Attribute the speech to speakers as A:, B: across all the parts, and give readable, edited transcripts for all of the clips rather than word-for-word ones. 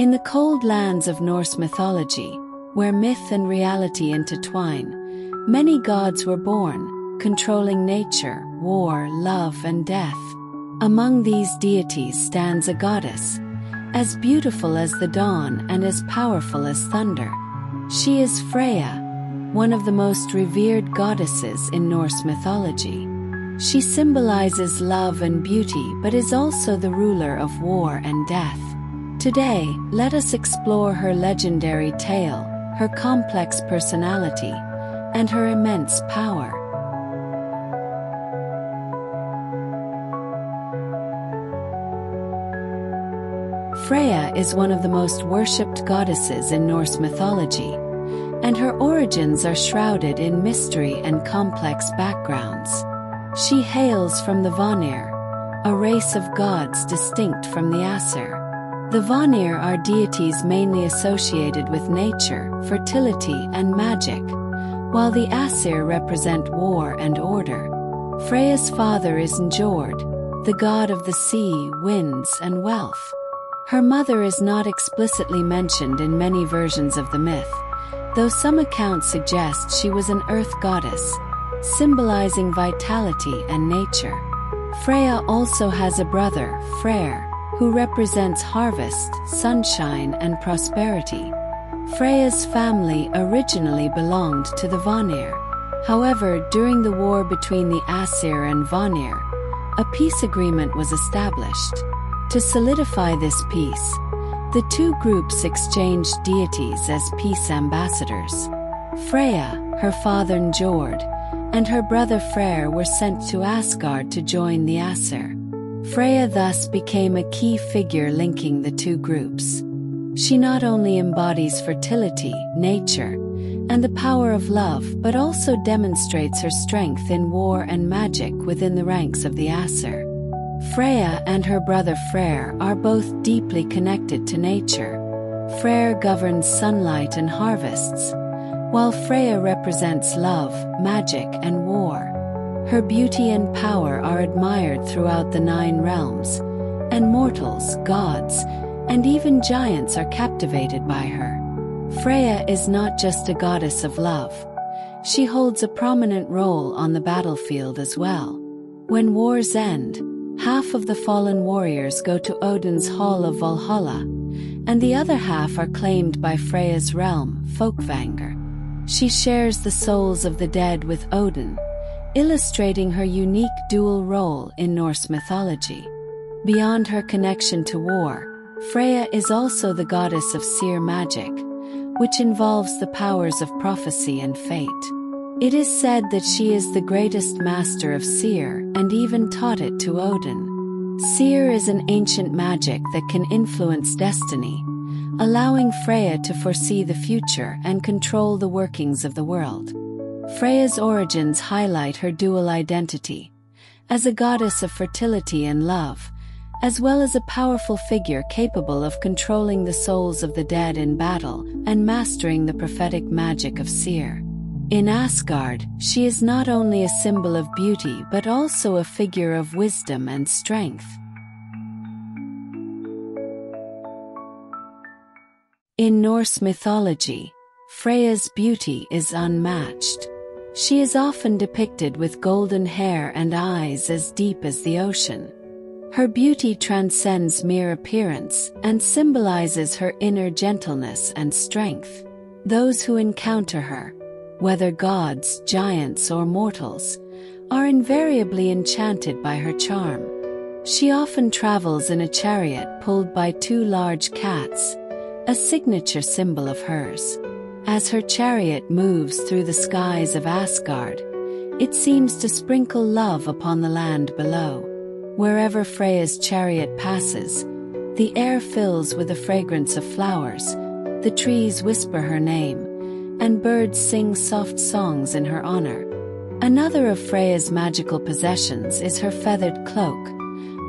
A: In the cold lands of Norse mythology, where myth and reality intertwine, many gods were born, controlling nature, war, love, and death. Among these deities stands a goddess, as beautiful as the dawn and as powerful as thunder. She is Freyja, one of the most revered goddesses in Norse mythology. She symbolizes love and beauty but is also the ruler of war and death. Today, let us explore her legendary tale, her complex personality, and her immense power. Freyja is one of the most worshipped goddesses in Norse mythology, and her origins are shrouded in mystery and complex backgrounds. She hails from the Vanir, a race of gods distinct from the Aesir. The Vanir are deities mainly associated with nature, fertility, and magic, while the Aesir represent war and order. Freyja's father is Njord, the god of the sea, winds, and wealth. Her mother is not explicitly mentioned in many versions of the myth, though some accounts suggest she was an earth goddess, symbolizing vitality and nature. Freyja also has a brother, Freyr, who represents harvest, sunshine, and prosperity. Freyja's family originally belonged to the Vanir. However, during the war between the Aesir and Vanir, a peace agreement was established. To solidify this peace, the two groups exchanged deities as peace ambassadors. Freyja, her father Njord, and her brother Freyr were sent to Asgard to join the Aesir. Freyja thus became a key figure linking the two groups. She not only embodies fertility, nature, and the power of love, but also demonstrates her strength in war and magic within the ranks of the Aesir. Freyja and her brother Freyr are both deeply connected to nature. Freyr governs sunlight and harvests, while Freyja represents love, magic, and war. Her beauty and power are admired throughout the 9 realms, and mortals, gods, and even giants are captivated by her. Freyja is not just a goddess of love. She holds a prominent role on the battlefield as well. When wars end, half of the fallen warriors go to Odin's Hall of Valhalla, and the other half are claimed by Freyja's realm, Folkvanger. She shares the souls of the dead with Odin, illustrating her unique dual role in Norse mythology. Beyond her connection to war, Freyja is also the goddess of seer magic, which involves the powers of prophecy and fate. It is said that she is the greatest master of seer and even taught it to Odin. Seer is an ancient magic that can influence destiny, allowing Freyja to foresee the future and control the workings of the world. Freyja's origins highlight her dual identity, as a goddess of fertility and love, as well as a powerful figure capable of controlling the souls of the dead in battle and mastering the prophetic magic of seer. In Asgard, she is not only a symbol of beauty but also a figure of wisdom and strength. In Norse mythology, Freyja's beauty is unmatched. She is often depicted with golden hair and eyes as deep as the ocean. Her beauty transcends mere appearance and symbolizes her inner gentleness and strength. Those who encounter her, whether gods, giants, or mortals, are invariably enchanted by her charm. She often travels in a chariot pulled by 2 large cats, a signature symbol of hers. As her chariot moves through the skies of Asgard, it seems to sprinkle love upon the land below. Wherever Freyja's chariot passes, the air fills with the fragrance of flowers, the trees whisper her name, and birds sing soft songs in her honor. Another of Freyja's magical possessions is her feathered cloak,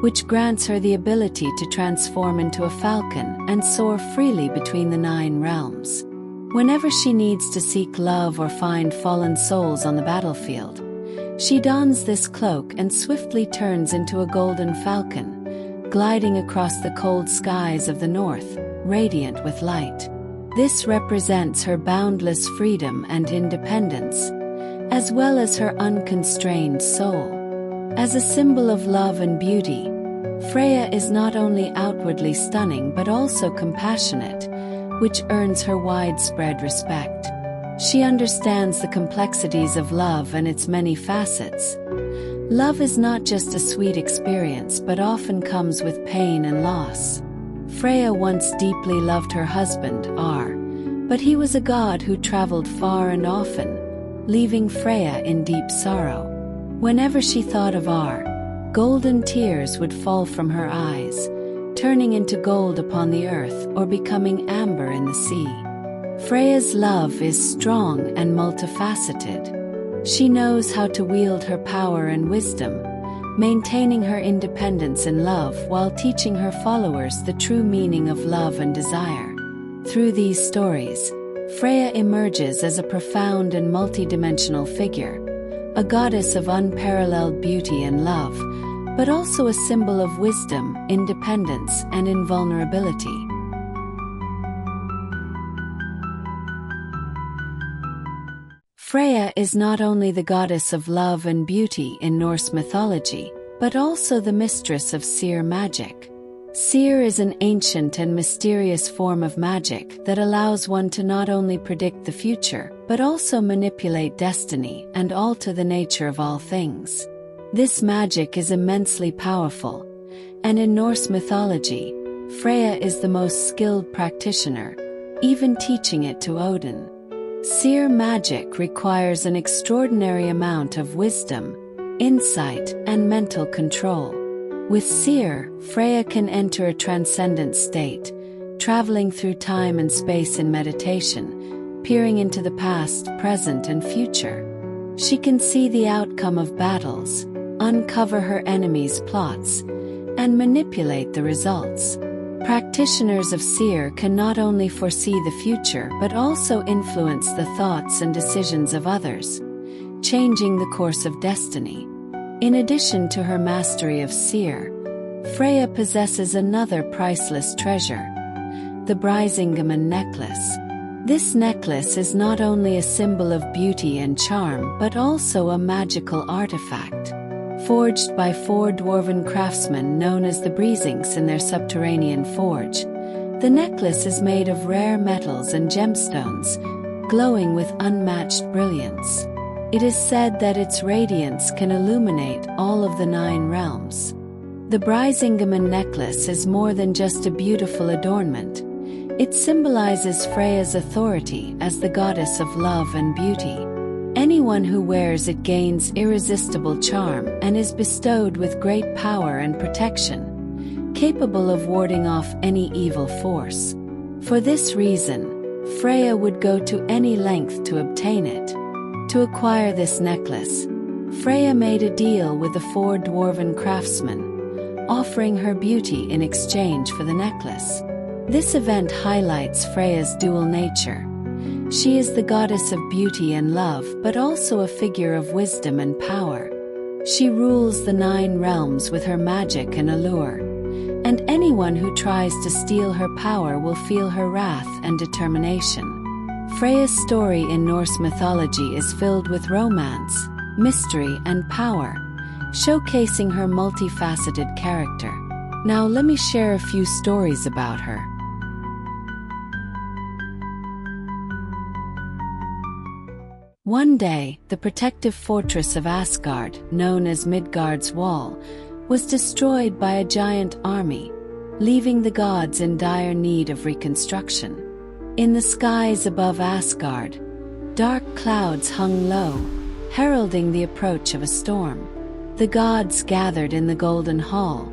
A: which grants her the ability to transform into a falcon and soar freely between the 9 realms. Whenever she needs to seek love or find fallen souls on the battlefield, she dons this cloak and swiftly turns into a golden falcon, gliding across the cold skies of the north, radiant with light. This represents her boundless freedom and independence, as well as her unconstrained soul. As a symbol of love and beauty, Freyja is not only outwardly stunning but also compassionate, which earns her widespread respect. She understands the complexities of love and its many facets. Love is not just a sweet experience but often comes with pain and loss. Freyja once deeply loved her husband, Ar, but he was a god who traveled far and often, leaving Freyja in deep sorrow. Whenever she thought of Ar, golden tears would fall from her eyes, turning into gold upon the earth or becoming amber in the sea. Freyja's love is strong and multifaceted. She knows how to wield her power and wisdom, maintaining her independence and love while teaching her followers the true meaning of love and desire. Through these stories, Freyja emerges as a profound and multidimensional figure, a goddess of unparalleled beauty and love, but also a symbol of wisdom, independence, and invulnerability. Freyja is not only the goddess of love and beauty in Norse mythology, but also the mistress of seer magic. Seer is an ancient and mysterious form of magic that allows one to not only predict the future, but also manipulate destiny and alter the nature of all things. This magic is immensely powerful, and in Norse mythology, Freyja is the most skilled practitioner, even teaching it to Odin. Seer magic requires an extraordinary amount of wisdom, insight, and mental control. With Seer, Freyja can enter a transcendent state, traveling through time and space in meditation, peering into the past, present, and future. She can see the outcome of battles, uncover her enemies' plots, and manipulate the results. Practitioners of Seer can not only foresee the future but also influence the thoughts and decisions of others, changing the course of destiny. In addition to her mastery of Seer, Freyja possesses another priceless treasure, the Brisingamen necklace. This necklace is not only a symbol of beauty and charm but also a magical artifact. Forged by four dwarven craftsmen known as the Brisings in their subterranean forge, the necklace is made of rare metals and gemstones, glowing with unmatched brilliance. It is said that its radiance can illuminate all of the 9 realms. The Brisingamen necklace is more than just a beautiful adornment. It symbolizes Freyja's authority as the goddess of love and beauty. Anyone who wears it gains irresistible charm and is bestowed with great power and protection, capable of warding off any evil force. For this reason, Freyja would go to any length to obtain it. To acquire this necklace, Freyja made a deal with the 4 dwarven craftsmen, offering her beauty in exchange for the necklace. This event highlights Freyja's dual nature. She is the goddess of beauty and love but also a figure of wisdom and power. She rules the 9 realms with her magic and allure, and anyone who tries to steal her power will feel her wrath and determination. Freyja's story in Norse mythology is filled with romance, mystery, and power, showcasing her multifaceted character. Now let me share a few stories about her. One day, the protective fortress of Asgard, known as Midgard's Wall, was destroyed by a giant army, leaving the gods in dire need of reconstruction. In the skies above Asgard, dark clouds hung low, heralding the approach of a storm. The gods gathered in the Golden Hall,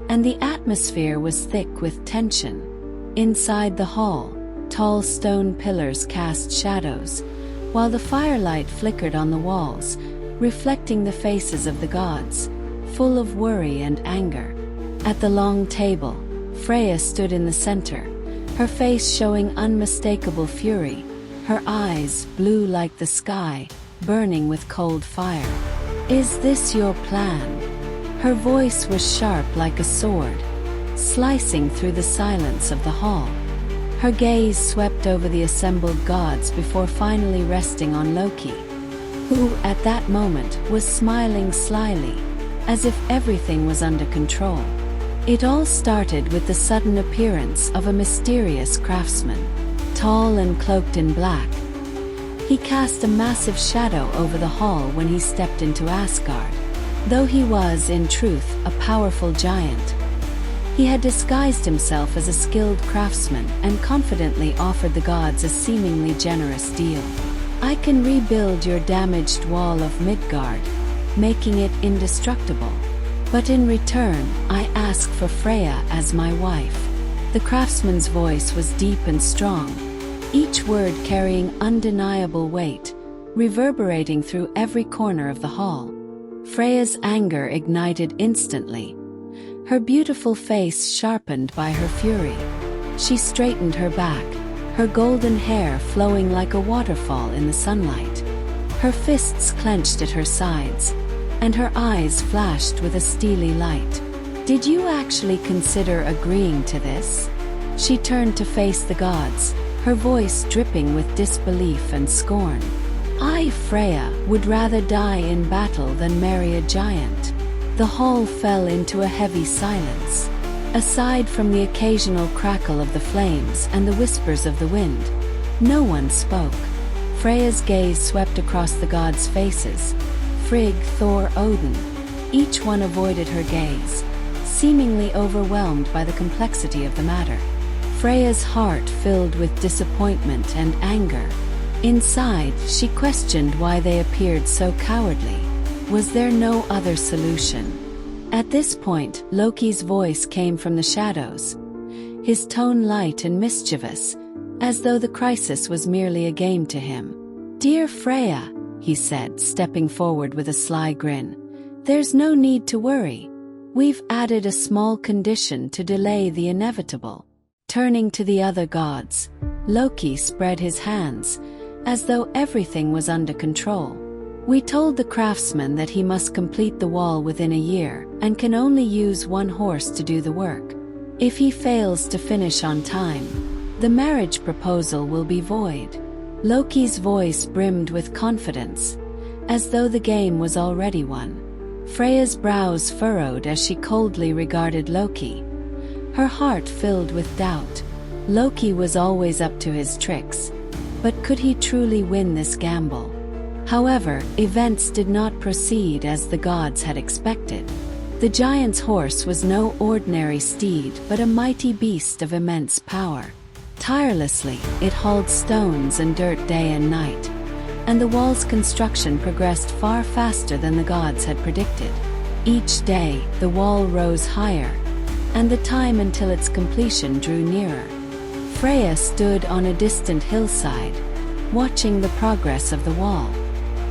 A: and the atmosphere was thick with tension. Inside the hall, tall stone pillars cast shadows, while the firelight flickered on the walls, reflecting the faces of the gods, full of worry and anger. At the long table, Freyja stood in the center, her face showing unmistakable fury, her eyes, blue like the sky, burning with cold fire. "Is this your plan?" Her voice was sharp like a sword, slicing through the silence of the hall. Her gaze swept over the assembled gods before finally resting on Loki, who, at that moment, was smiling slyly, as if everything was under control. It all started with the sudden appearance of a mysterious craftsman, tall and cloaked in black. He cast a massive shadow over the hall when he stepped into Asgard. Though he was, in truth, a powerful giant, he had disguised himself as a skilled craftsman and confidently offered the gods a seemingly generous deal. "I can rebuild your damaged wall of Midgard, making it indestructible. But in return, I ask for Freyja as my wife." The craftsman's voice was deep and strong, each word carrying undeniable weight, reverberating through every corner of the hall. Freyja's anger ignited instantly, her beautiful face sharpened by her fury. She straightened her back, her golden hair flowing like a waterfall in the sunlight. Her fists clenched at her sides, and her eyes flashed with a steely light. "Did you actually consider agreeing to this?" She turned to face the gods, her voice dripping with disbelief and scorn. "I, Freyja, would rather die in battle than marry a giant." The hall fell into a heavy silence. Aside from the occasional crackle of the flames and the whispers of the wind, no one spoke. Freyja's gaze swept across the gods' faces. Frigg, Thor, Odin. Each one avoided her gaze, seemingly overwhelmed by the complexity of the matter. Freyja's heart filled with disappointment and anger. Inside, she questioned why they appeared so cowardly. Was there no other solution? At this point, Loki's voice came from the shadows, his tone light and mischievous, as though the crisis was merely a game to him. "Dear Freyja," he said, stepping forward with a sly grin, "there's no need to worry. We've added a small condition to delay the inevitable." Turning to the other gods, Loki spread his hands, as though everything was under control. "We told the craftsman that he must complete the wall within a year and can only use one horse to do the work. If he fails to finish on time, the marriage proposal will be void." Loki's voice brimmed with confidence, as though the game was already won. Freyja's brows furrowed as she coldly regarded Loki, her heart filled with doubt. Loki was always up to his tricks, but could he truly win this gamble? However, events did not proceed as the gods had expected. The giant's horse was no ordinary steed but a mighty beast of immense power. Tirelessly, it hauled stones and dirt day and night, and the wall's construction progressed far faster than the gods had predicted. Each day, the wall rose higher, and the time until its completion drew nearer. Freyja stood on a distant hillside, watching the progress of the wall,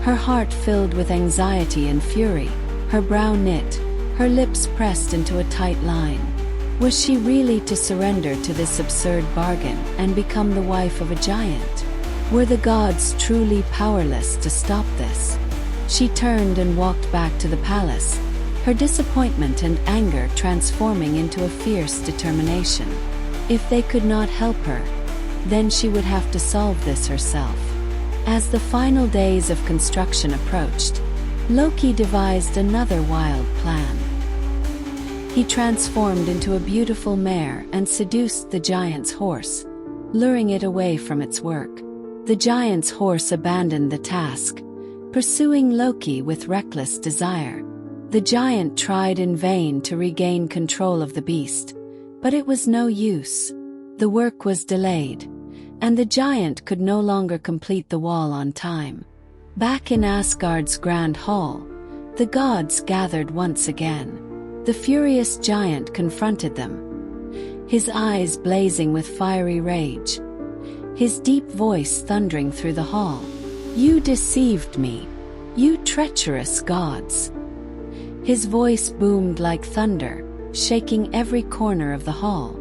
A: her heart filled with anxiety and fury, her brow knit, her lips pressed into a tight line. Was she really to surrender to this absurd bargain and become the wife of a giant? Were the gods truly powerless to stop this? She turned and walked back to the palace, her disappointment and anger transforming into a fierce determination. If they could not help her, then she would have to solve this herself. As the final days of construction approached, Loki devised another wild plan. He transformed into a beautiful mare and seduced the giant's horse, luring it away from its work. The giant's horse abandoned the task, pursuing Loki with reckless desire. The giant tried in vain to regain control of the beast, but it was no use. The work was delayed, and the giant could no longer complete the wall on time. Back in Asgard's grand hall, the gods gathered once again. The furious giant confronted them, his eyes blazing with fiery rage, his deep voice thundering through the hall. "You deceived me, you treacherous gods." His voice boomed like thunder, shaking every corner of the hall.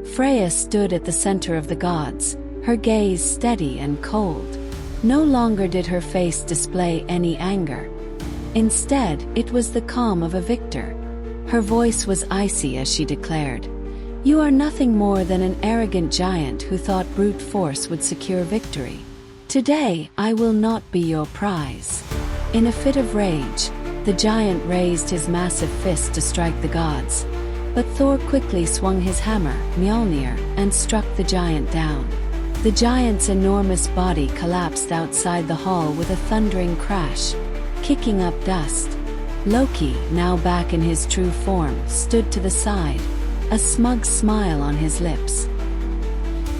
A: Freyja stood at the center of the gods, her gaze steady and cold. No longer did her face display any anger. Instead, it was the calm of a victor. Her voice was icy as she declared, You are nothing more than an arrogant giant who thought brute force would secure victory. Today, I will not be your prize." In a fit of rage, the giant raised his massive fist to strike the gods, but Thor quickly swung his hammer, Mjolnir, and struck the giant down. The giant's enormous body collapsed outside the hall with a thundering crash, kicking up dust. Loki, now back in his true form, stood to the side, a smug smile on his lips.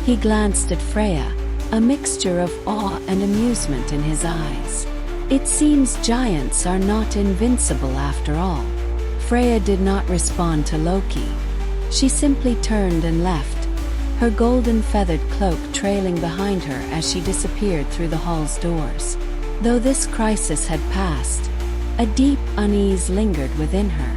A: He glanced at Freyja, a mixture of awe and amusement in his eyes. It seems giants are not invincible after all. Freyja did not respond to Loki. She simply turned and left, her golden feathered cloak trailing behind her as she disappeared through the hall's doors. Though this crisis had passed, a deep unease lingered within her.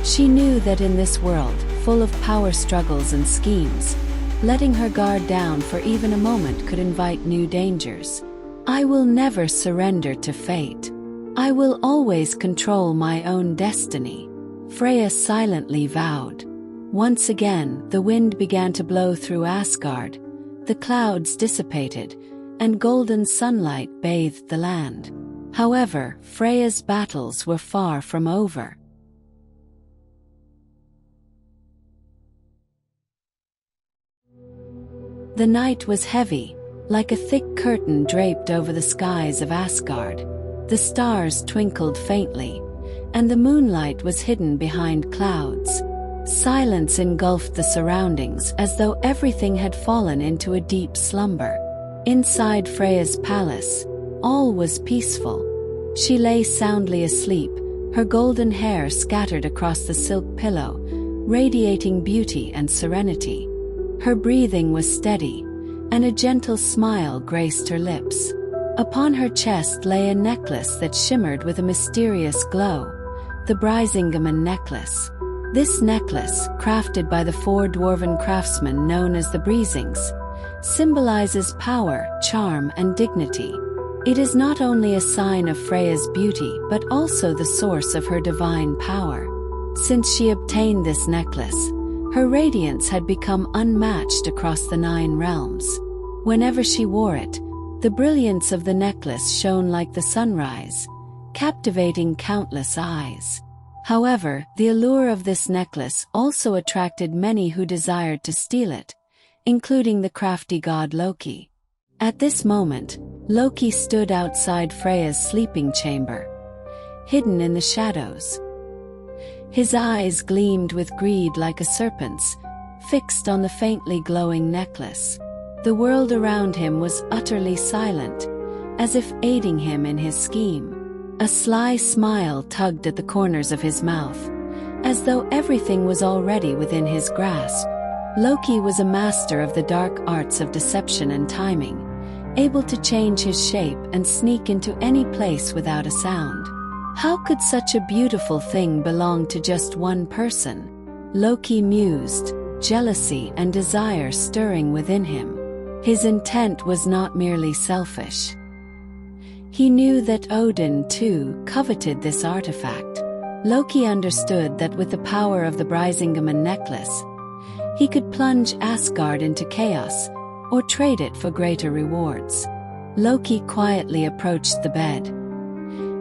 A: She knew that in this world, full of power struggles and schemes, letting her guard down for even a moment could invite new dangers. "I will never surrender to fate. I will always control my own destiny," Freyja silently vowed. Once again, the wind began to blow through Asgard, the clouds dissipated, and golden sunlight bathed the land. However, Freyja's battles were far from over. The night was heavy, like a thick curtain draped over the skies of Asgard. The stars twinkled faintly, and the moonlight was hidden behind clouds. Silence engulfed the surroundings as though everything had fallen into a deep slumber. Inside Freyja's palace, all was peaceful. She lay soundly asleep, her golden hair scattered across the silk pillow, radiating beauty and serenity. Her breathing was steady, and a gentle smile graced her lips. Upon her chest lay a necklace that shimmered with a mysterious glow, the Brisingamen necklace. This necklace, crafted by the four dwarven craftsmen known as the Brisings, symbolizes power, charm, and dignity. It is not only a sign of Freyja's beauty but also the source of her divine power. Since she obtained this necklace, her radiance had become unmatched across the 9 realms. Whenever she wore it, the brilliance of the necklace shone like the sunrise, captivating countless eyes. However, the allure of this necklace also attracted many who desired to steal it, including the crafty god Loki. At this moment, Loki stood outside Freyja's sleeping chamber, hidden in the shadows. His eyes gleamed with greed like a serpent's, fixed on the faintly glowing necklace. The world around him was utterly silent, as if aiding him in his scheme. A sly smile tugged at the corners of his mouth, as though everything was already within his grasp. Loki was a master of the dark arts of deception and timing, able to change his shape and sneak into any place without a sound. How could such a beautiful thing belong to just one person? Loki mused, jealousy and desire stirring within him. His intent was not merely selfish. He knew that Odin, too, coveted this artifact. Loki understood that with the power of the Brisingamen necklace, he could plunge Asgard into chaos, or trade it for greater rewards. Loki quietly approached the bed,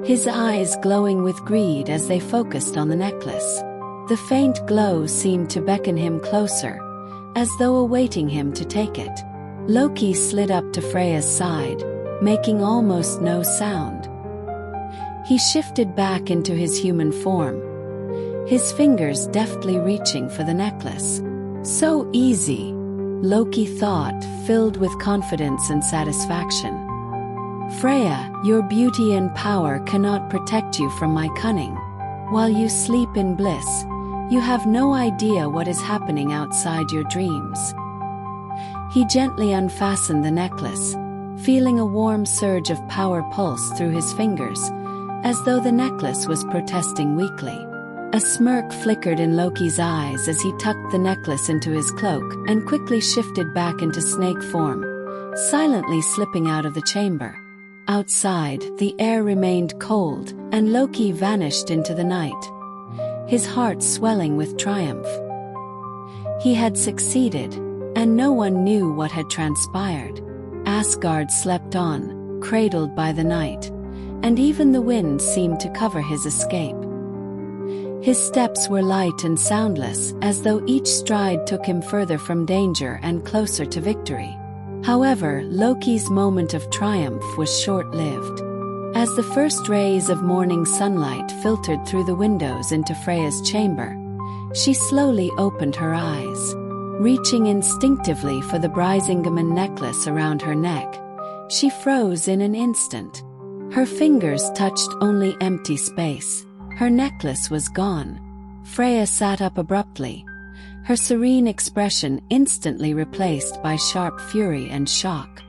A: his eyes glowing with greed as they focused on the necklace. The faint glow seemed to beckon him closer, as though awaiting him to take it. Loki slid up to Freyja's side, making almost no sound. He shifted back into his human form, his fingers deftly reaching for the necklace. So easy, Loki thought, filled with confidence and satisfaction. Freyja, your beauty and power cannot protect you from my cunning. While you sleep in bliss, you have no idea what is happening outside your dreams. He gently unfastened the necklace, feeling a warm surge of power pulse through his fingers, as though the necklace was protesting weakly. A smirk flickered in Loki's eyes as he tucked the necklace into his cloak and quickly shifted back into snake form, silently slipping out of the chamber. Outside, the air remained cold, and Loki vanished into the night, his heart swelling with triumph. He had succeeded, and no one knew what had transpired. Asgard slept on, cradled by the night, and even the wind seemed to cover his escape. His steps were light and soundless, as though each stride took him further from danger and closer to victory. However, Loki's moment of triumph was short-lived. As the first rays of morning sunlight filtered through the windows into Freyja's chamber, she slowly opened her eyes. Reaching instinctively for the Brisingamen necklace around her neck, she froze in an instant. Her fingers touched only empty space. Her necklace was gone. Freyja sat up abruptly, her serene expression instantly replaced by sharp fury and shock.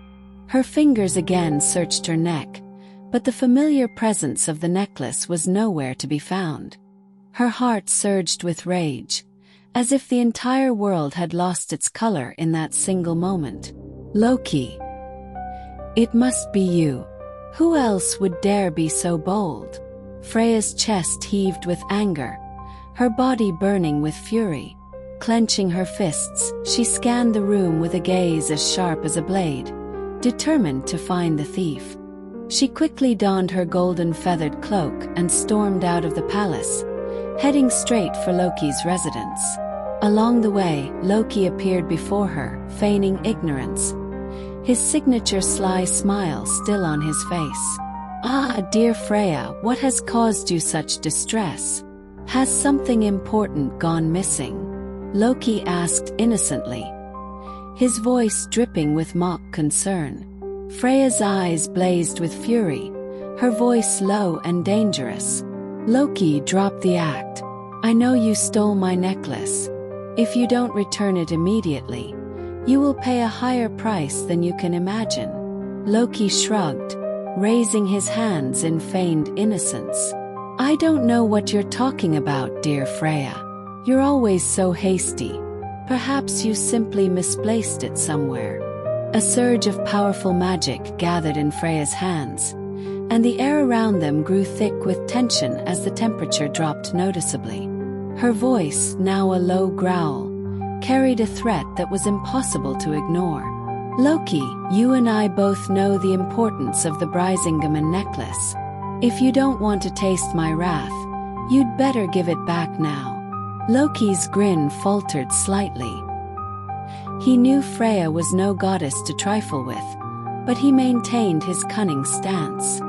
A: Her fingers again searched her neck, but the familiar presence of the necklace was nowhere to be found. Her heart surged with rage, as if the entire world had lost its color in that single moment. Loki. It must be you. Who else would dare be so bold? Freyja's chest heaved with anger, her body burning with fury. Clenching her fists, she scanned the room with a gaze as sharp as a blade, determined to find the thief. She quickly donned her golden feathered cloak and stormed out of the palace, heading straight for Loki's residence. Along the way, Loki appeared before her, feigning ignorance, his signature sly smile still on his face. "Ah, dear Freyja, what has caused you such distress? Has something important gone missing?" Loki asked innocently, his voice dripping with mock concern. Freyja's eyes blazed with fury, her voice low and dangerous. "Loki, drop the act. I know you stole my necklace. If you don't return it immediately, you will pay a higher price than you can imagine." Loki shrugged, raising his hands in feigned innocence. "I don't know what you're talking about, dear Freyja. You're always so hasty. Perhaps you simply misplaced it somewhere." A surge of powerful magic gathered in Freyja's hands, and the air around them grew thick with tension as the temperature dropped noticeably. Her voice, now a low growl, carried a threat that was impossible to ignore. "Loki, you and I both know the importance of the Brisingamen necklace. If you don't want to taste my wrath, you'd better give it back now." Loki's grin faltered slightly. He knew Freyja was no goddess to trifle with, but he maintained his cunning stance.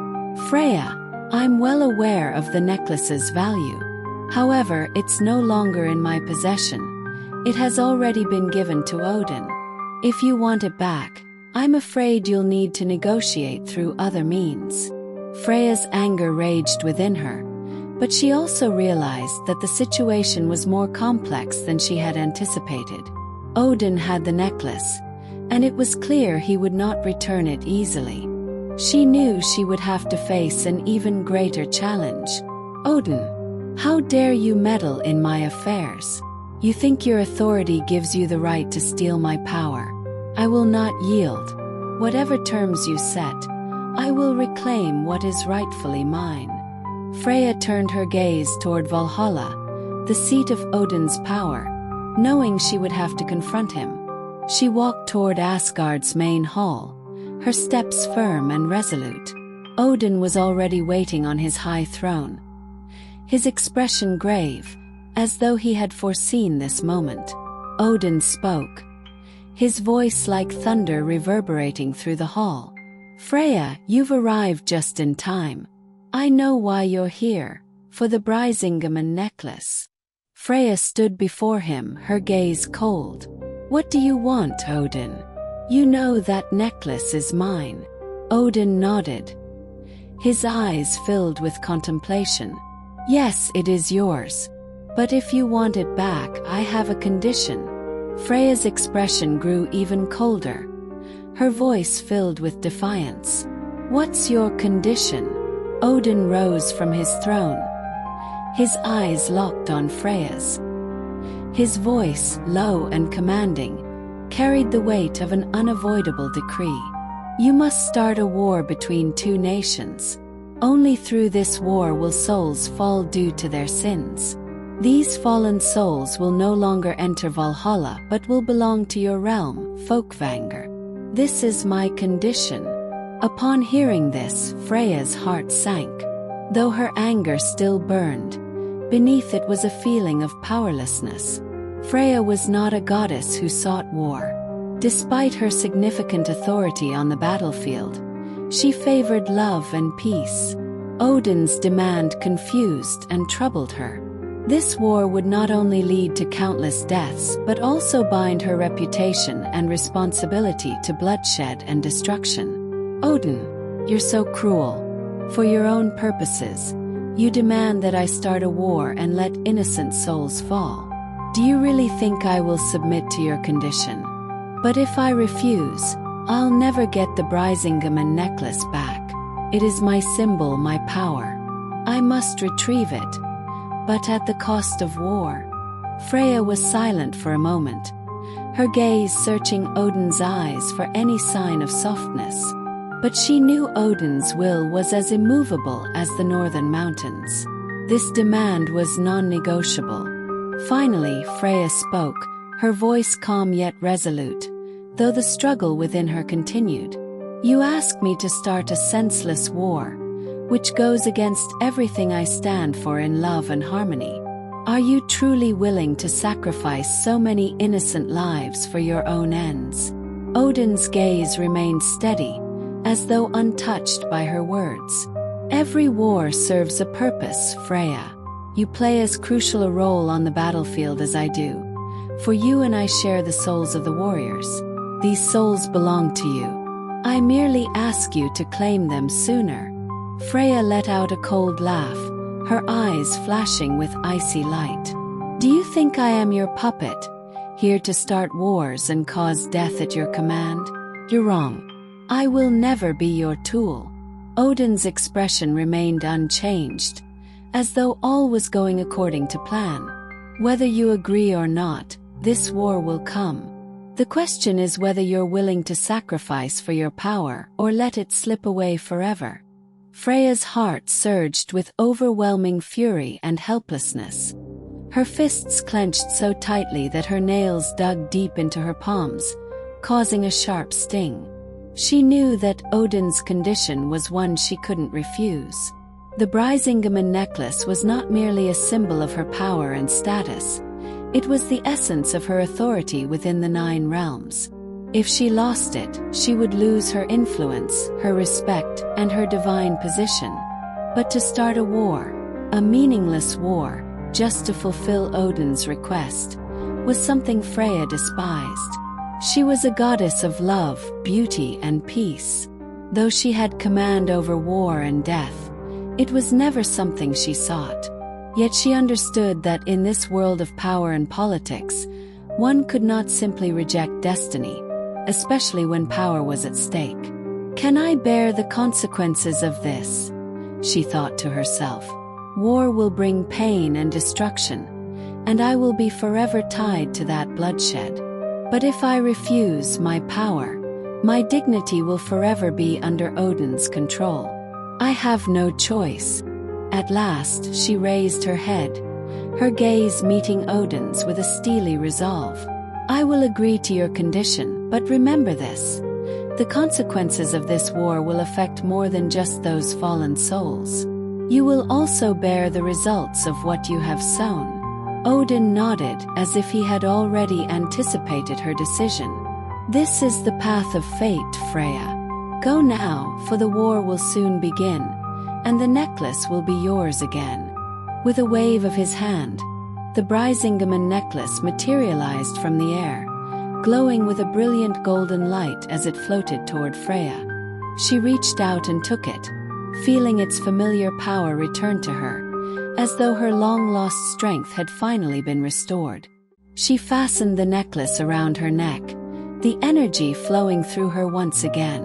A: "Freyja, I'm well aware of the necklace's value. However, it's no longer in my possession. It has already been given to Odin. If you want it back, I'm afraid you'll need to negotiate through other means." Freyja's anger raged within her, but she also realized that the situation was more complex than she had anticipated. Odin had the necklace, and it was clear he would not return it easily. She knew she would have to face an even greater challenge. "Odin, how dare you meddle in my affairs? You think your authority gives you the right to steal my power? I will not yield. Whatever terms you set, I will reclaim what is rightfully mine." Freyja turned her gaze toward Valhalla, the seat of Odin's power, knowing she would have to confront him. She walked toward Asgard's main hall, her steps firm and resolute. Odin was already waiting on his high throne, his expression grave, as though he had foreseen this moment. Odin spoke, his voice like thunder reverberating through the hall. "Freyja, you've arrived just in time. I know why you're here, for the Brisingamen necklace." Freyja stood before him, her gaze cold. "What do you want, Odin? You know that necklace is mine." Odin nodded, his eyes filled with contemplation. "Yes, it is yours. But if you want it back, I have a condition." Freyja's expression grew even colder, her voice filled with defiance. "What's your condition?" Odin rose from his throne, his eyes locked on Freyja's. His voice, low and commanding, carried the weight of an unavoidable decree. "You must start a war between two nations. Only through this war will souls fall due to their sins. These fallen souls will no longer enter Valhalla but will belong to your realm, Folkvanger. This is my condition." Upon hearing this, Freyja's heart sank. Though her anger still burned, beneath it was a feeling of powerlessness. Freyja was not a goddess who sought war. Despite her significant authority on the battlefield, she favored love and peace. Odin's demand confused and troubled her. This war would not only lead to countless deaths but also bind her reputation and responsibility to bloodshed and destruction. "Odin, you're so cruel. For your own purposes, you demand that I start a war and let innocent souls fall. Do you really think I will submit to your condition? But if I refuse, I'll never get the Brisingamen necklace back. It is my symbol, my power. I must retrieve it, but at the cost of war." Freyja was silent for a moment, her gaze searching Odin's eyes for any sign of softness. But she knew Odin's will was as immovable as the northern mountains. This demand was non-negotiable. Finally, Freyja spoke, her voice calm yet resolute, though the struggle within her continued. "You ask me to start a senseless war, which goes against everything I stand for in love and harmony. Are you truly willing to sacrifice so many innocent lives for your own ends?" Odin's gaze remained steady, as though untouched by her words. "Every war serves a purpose, Freyja. You play as crucial a role on the battlefield as I do. For you and I share the souls of the warriors. These souls belong to you. I merely ask you to claim them sooner." Freyja let out a cold laugh, her eyes flashing with icy light. "Do you think I am your puppet, here to start wars and cause death at your command? You're wrong. I will never be your tool." Odin's expression remained unchanged, as though all was going according to plan. "Whether you agree or not, this war will come. The question is whether you're willing to sacrifice for your power or let it slip away forever." Freyja's heart surged with overwhelming fury and helplessness. Her fists clenched so tightly that her nails dug deep into her palms, causing a sharp sting. She knew that Odin's condition was one she couldn't refuse. The Brisingamen necklace was not merely a symbol of her power and status, it was the essence of her authority within the 9 realms. If she lost it, she would lose her influence, her respect, and her divine position. But to start a war, a meaningless war, just to fulfill Odin's request, was something Freyja despised. She was a goddess of love, beauty, and peace. Though she had command over war and death, it was never something she sought. Yet she understood that in this world of power and politics, one could not simply reject destiny, especially when power was at stake. "Can I bear the consequences of this?" she thought to herself. "War will bring pain and destruction, and I will be forever tied to that bloodshed. But if I refuse my power, my dignity will forever be under Odin's control. I have no choice." At last, she raised her head, her gaze meeting Odin's with a steely resolve. "I will agree to your condition, but remember this. The consequences of this war will affect more than just those fallen souls. You will also bear the results of what you have sown." Odin nodded as if he had already anticipated her decision. "This is the path of fate, Freyja. Go now, for the war will soon begin, and the necklace will be yours again." With a wave of his hand, the Brisingamen necklace materialized from the air, glowing with a brilliant golden light as it floated toward Freyja. She reached out and took it, feeling its familiar power return to her, as though her long-lost strength had finally been restored. She fastened the necklace around her neck, the energy flowing through her once again.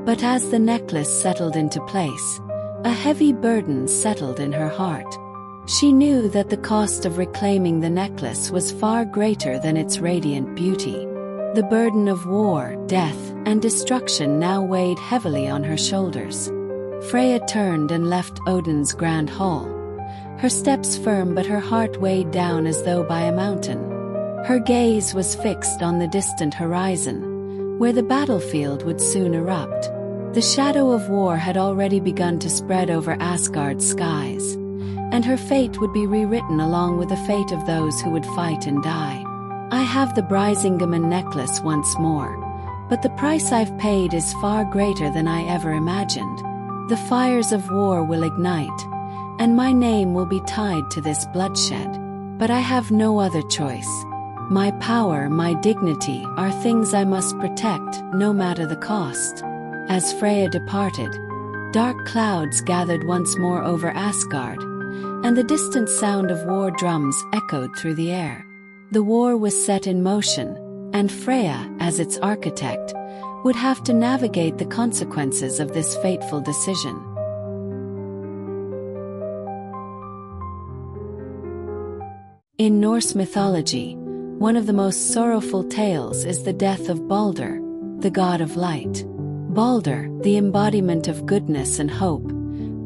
A: But as the necklace settled into place, a heavy burden settled in her heart. She knew that the cost of reclaiming the necklace was far greater than its radiant beauty. The burden of war, death, and destruction now weighed heavily on her shoulders. Freyja turned and left Odin's grand hall, her steps firm but her heart weighed down as though by a mountain. Her gaze was fixed on the distant horizon, where the battlefield would soon erupt. The shadow of war had already begun to spread over Asgard's skies, and her fate would be rewritten along with the fate of those who would fight and die. I have the Brisingamen necklace once more, but the price I've paid is far greater than I ever imagined. The fires of war will ignite, and my name will be tied to this bloodshed. But I have no other choice. My power, my dignity are things I must protect, no matter the cost. As Freyja departed, dark clouds gathered once more over Asgard, and the distant sound of war drums echoed through the air. The war was set in motion, and Freyja, as its architect, would have to navigate the consequences of this fateful decision. In Norse mythology, one of the most sorrowful tales is the death of Balder, the god of light. Balder, the embodiment of goodness and hope,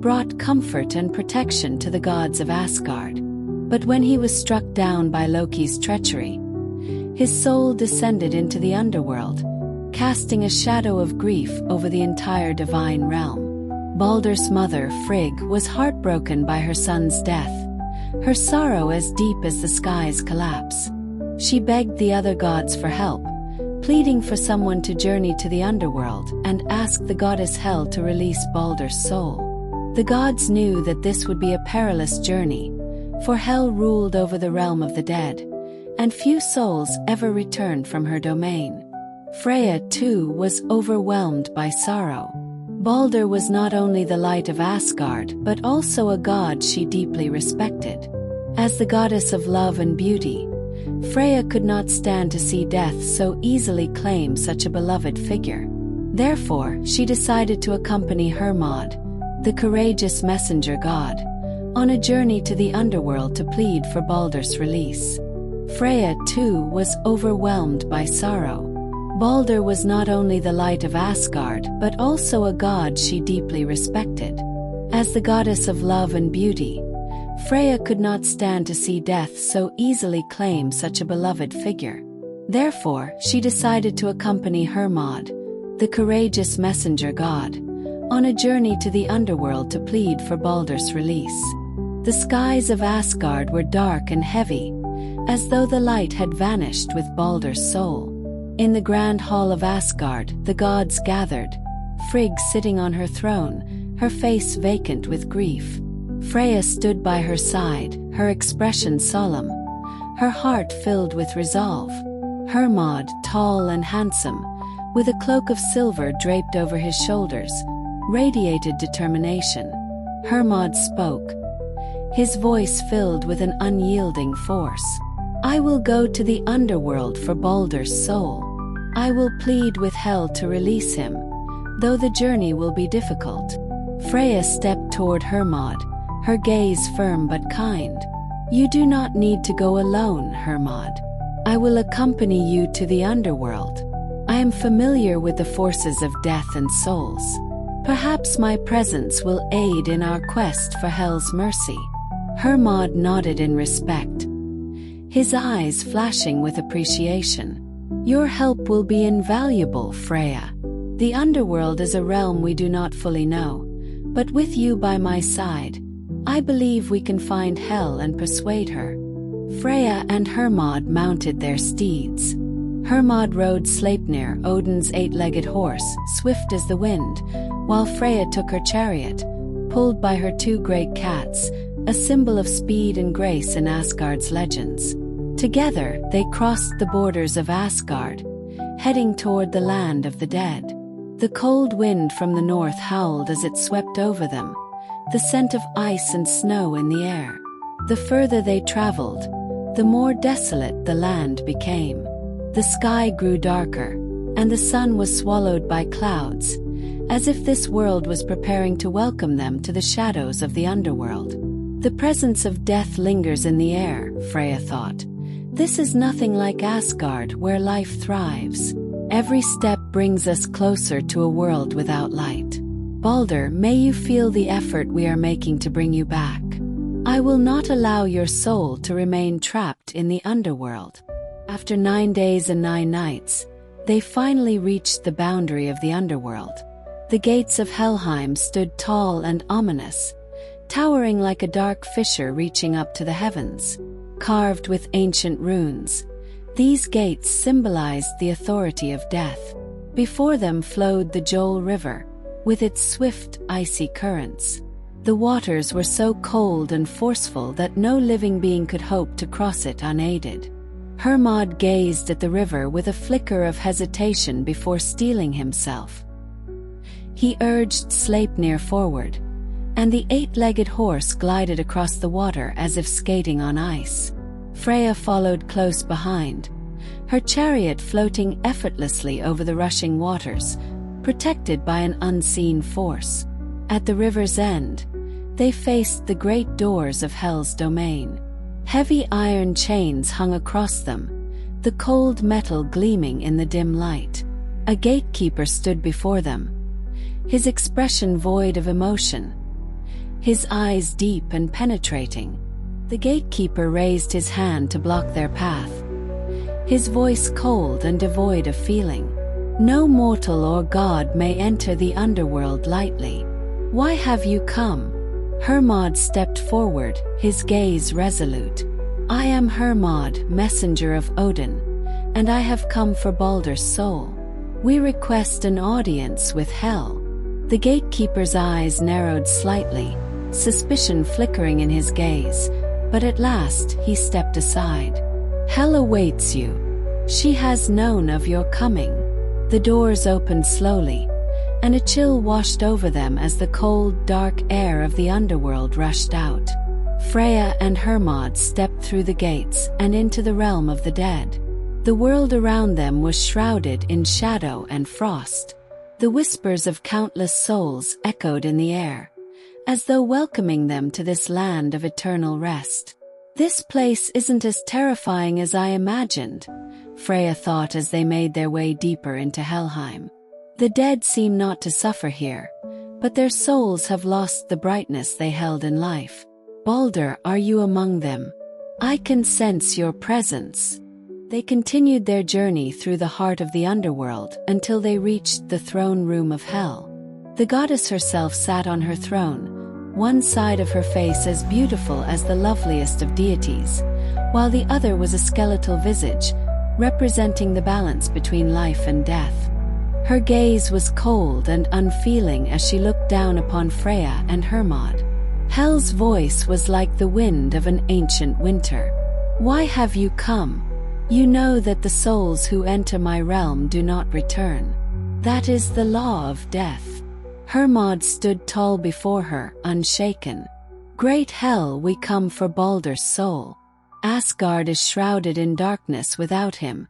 A: brought comfort and protection to the gods of Asgard. But when he was struck down by Loki's treachery, his soul descended into the underworld, casting a shadow of grief over the entire divine realm. Balder's mother, Frigg, was heartbroken by her son's death, her sorrow as deep as the sky's collapse. She begged the other gods for help, pleading for someone to journey to the underworld and asked the goddess Hel to release Balder's soul. The gods knew that this would be a perilous journey, for Hel ruled over the realm of the dead, and few souls ever returned from her domain. Freyja, too, was overwhelmed by sorrow. Balder was not only the light of Asgard but also a god she deeply respected. As the goddess of love and beauty, Freyja could not stand to see death so easily claim such a beloved figure. Therefore, she decided to accompany Hermod, the courageous messenger god, on a journey to the underworld to plead for Balder's release. Freyja, too, was overwhelmed by sorrow. Balder was not only the light of Asgard but also a god she deeply respected. As the goddess of love and beauty, Freyja could not stand to see death so easily claim such a beloved figure. Therefore, she decided to accompany Hermod, the courageous messenger god, on a journey to the underworld to plead for Balder's release. The skies of Asgard were dark and heavy, as though the light had vanished with Balder's soul. In the grand hall of Asgard, the gods gathered, Frigg sitting on her throne, her face vacant with grief. Freyja stood by her side, her expression solemn, her heart filled with resolve. Hermod, tall and handsome, with a cloak of silver draped over his shoulders, radiated determination. Hermod spoke, his voice filled with an unyielding force. I will go to the underworld for Balder's soul. I will plead with Hel to release him, though the journey will be difficult. Freyja stepped toward Hermod, her gaze firm but kind. You do not need to go alone, Hermod. I will accompany you to the underworld. I am familiar with the forces of death and souls. Perhaps my presence will aid in our quest for Hel's mercy. Hermod nodded in respect, his eyes flashing with appreciation. Your help will be invaluable, Freyja. The underworld is a realm we do not fully know, but with you by my side, I believe we can find Hel and persuade her. Freyja and Hermod mounted their steeds. Hermod rode Sleipnir, Odin's eight-legged horse, swift as the wind, while Freyja took her chariot, pulled by her two great cats, a symbol of speed and grace in Asgard's legends. Together, they crossed the borders of Asgard, heading toward the land of the dead. The cold wind from the north howled as it swept over them, the scent of ice and snow in the air. The further they traveled, the more desolate the land became. The sky grew darker, and the sun was swallowed by clouds, as if this world was preparing to welcome them to the shadows of the underworld. The presence of death lingers in the air, Freyja thought. This is nothing like Asgard, where life thrives. Every step brings us closer to a world without light. Balder, may you feel the effort we are making to bring you back. I will not allow your soul to remain trapped in the underworld. After 9 days and 9 nights, they finally reached the boundary of the underworld. The gates of Helheim stood tall and ominous, towering like a dark fissure reaching up to the heavens. Carved with ancient runes, these gates symbolized the authority of death. Before them flowed the Joel River, with its swift, icy currents. The waters were so cold and forceful that no living being could hope to cross it unaided. Hermod gazed at the river with a flicker of hesitation before steeling himself. He urged Sleipnir forward, and the 8-legged horse glided across the water as if skating on ice. Freyja followed close behind, her chariot floating effortlessly over the rushing waters, protected by an unseen force. At the river's end, they faced the great doors of Hel's domain. Heavy iron chains hung across them, the cold metal gleaming in the dim light. A gatekeeper stood before them, his expression void of emotion, his eyes deep and penetrating. The gatekeeper raised his hand to block their path, his voice cold and devoid of feeling. No mortal or god may enter the underworld lightly. Why have you come? Hermod stepped forward, his gaze resolute. I am Hermod, messenger of Odin, and I have come for Baldur's soul. We request an audience with Hel. The gatekeeper's eyes narrowed slightly, suspicion flickering in his gaze, but at last he stepped aside. Hel awaits you. She has known of your coming. The doors opened slowly, and a chill washed over them as the cold, dark air of the underworld rushed out. Freyja and Hermod stepped through the gates and into the realm of the dead. The world around them was shrouded in shadow and frost. The whispers of countless souls echoed in the air, as though welcoming them to this land of eternal rest. This place isn't as terrifying as I imagined, Freyja thought as they made their way deeper into Helheim. The dead seem not to suffer here, but their souls have lost the brightness they held in life. Baldur, are you among them? I can sense your presence. They continued their journey through the heart of the underworld until they reached the throne room of Hel. The goddess herself sat on her throne, one side of her face as beautiful as the loveliest of deities, while the other was a skeletal visage, representing the balance between life and death. Her gaze was cold and unfeeling as she looked down upon Freyja and Hermod. Hel's voice was like the wind of an ancient winter. Why have you come? You know that the souls who enter my realm do not return. That is the law of death. Hermod stood tall before her, unshaken. Great Hel, we come for Baldur's soul. Asgard is shrouded in darkness without him,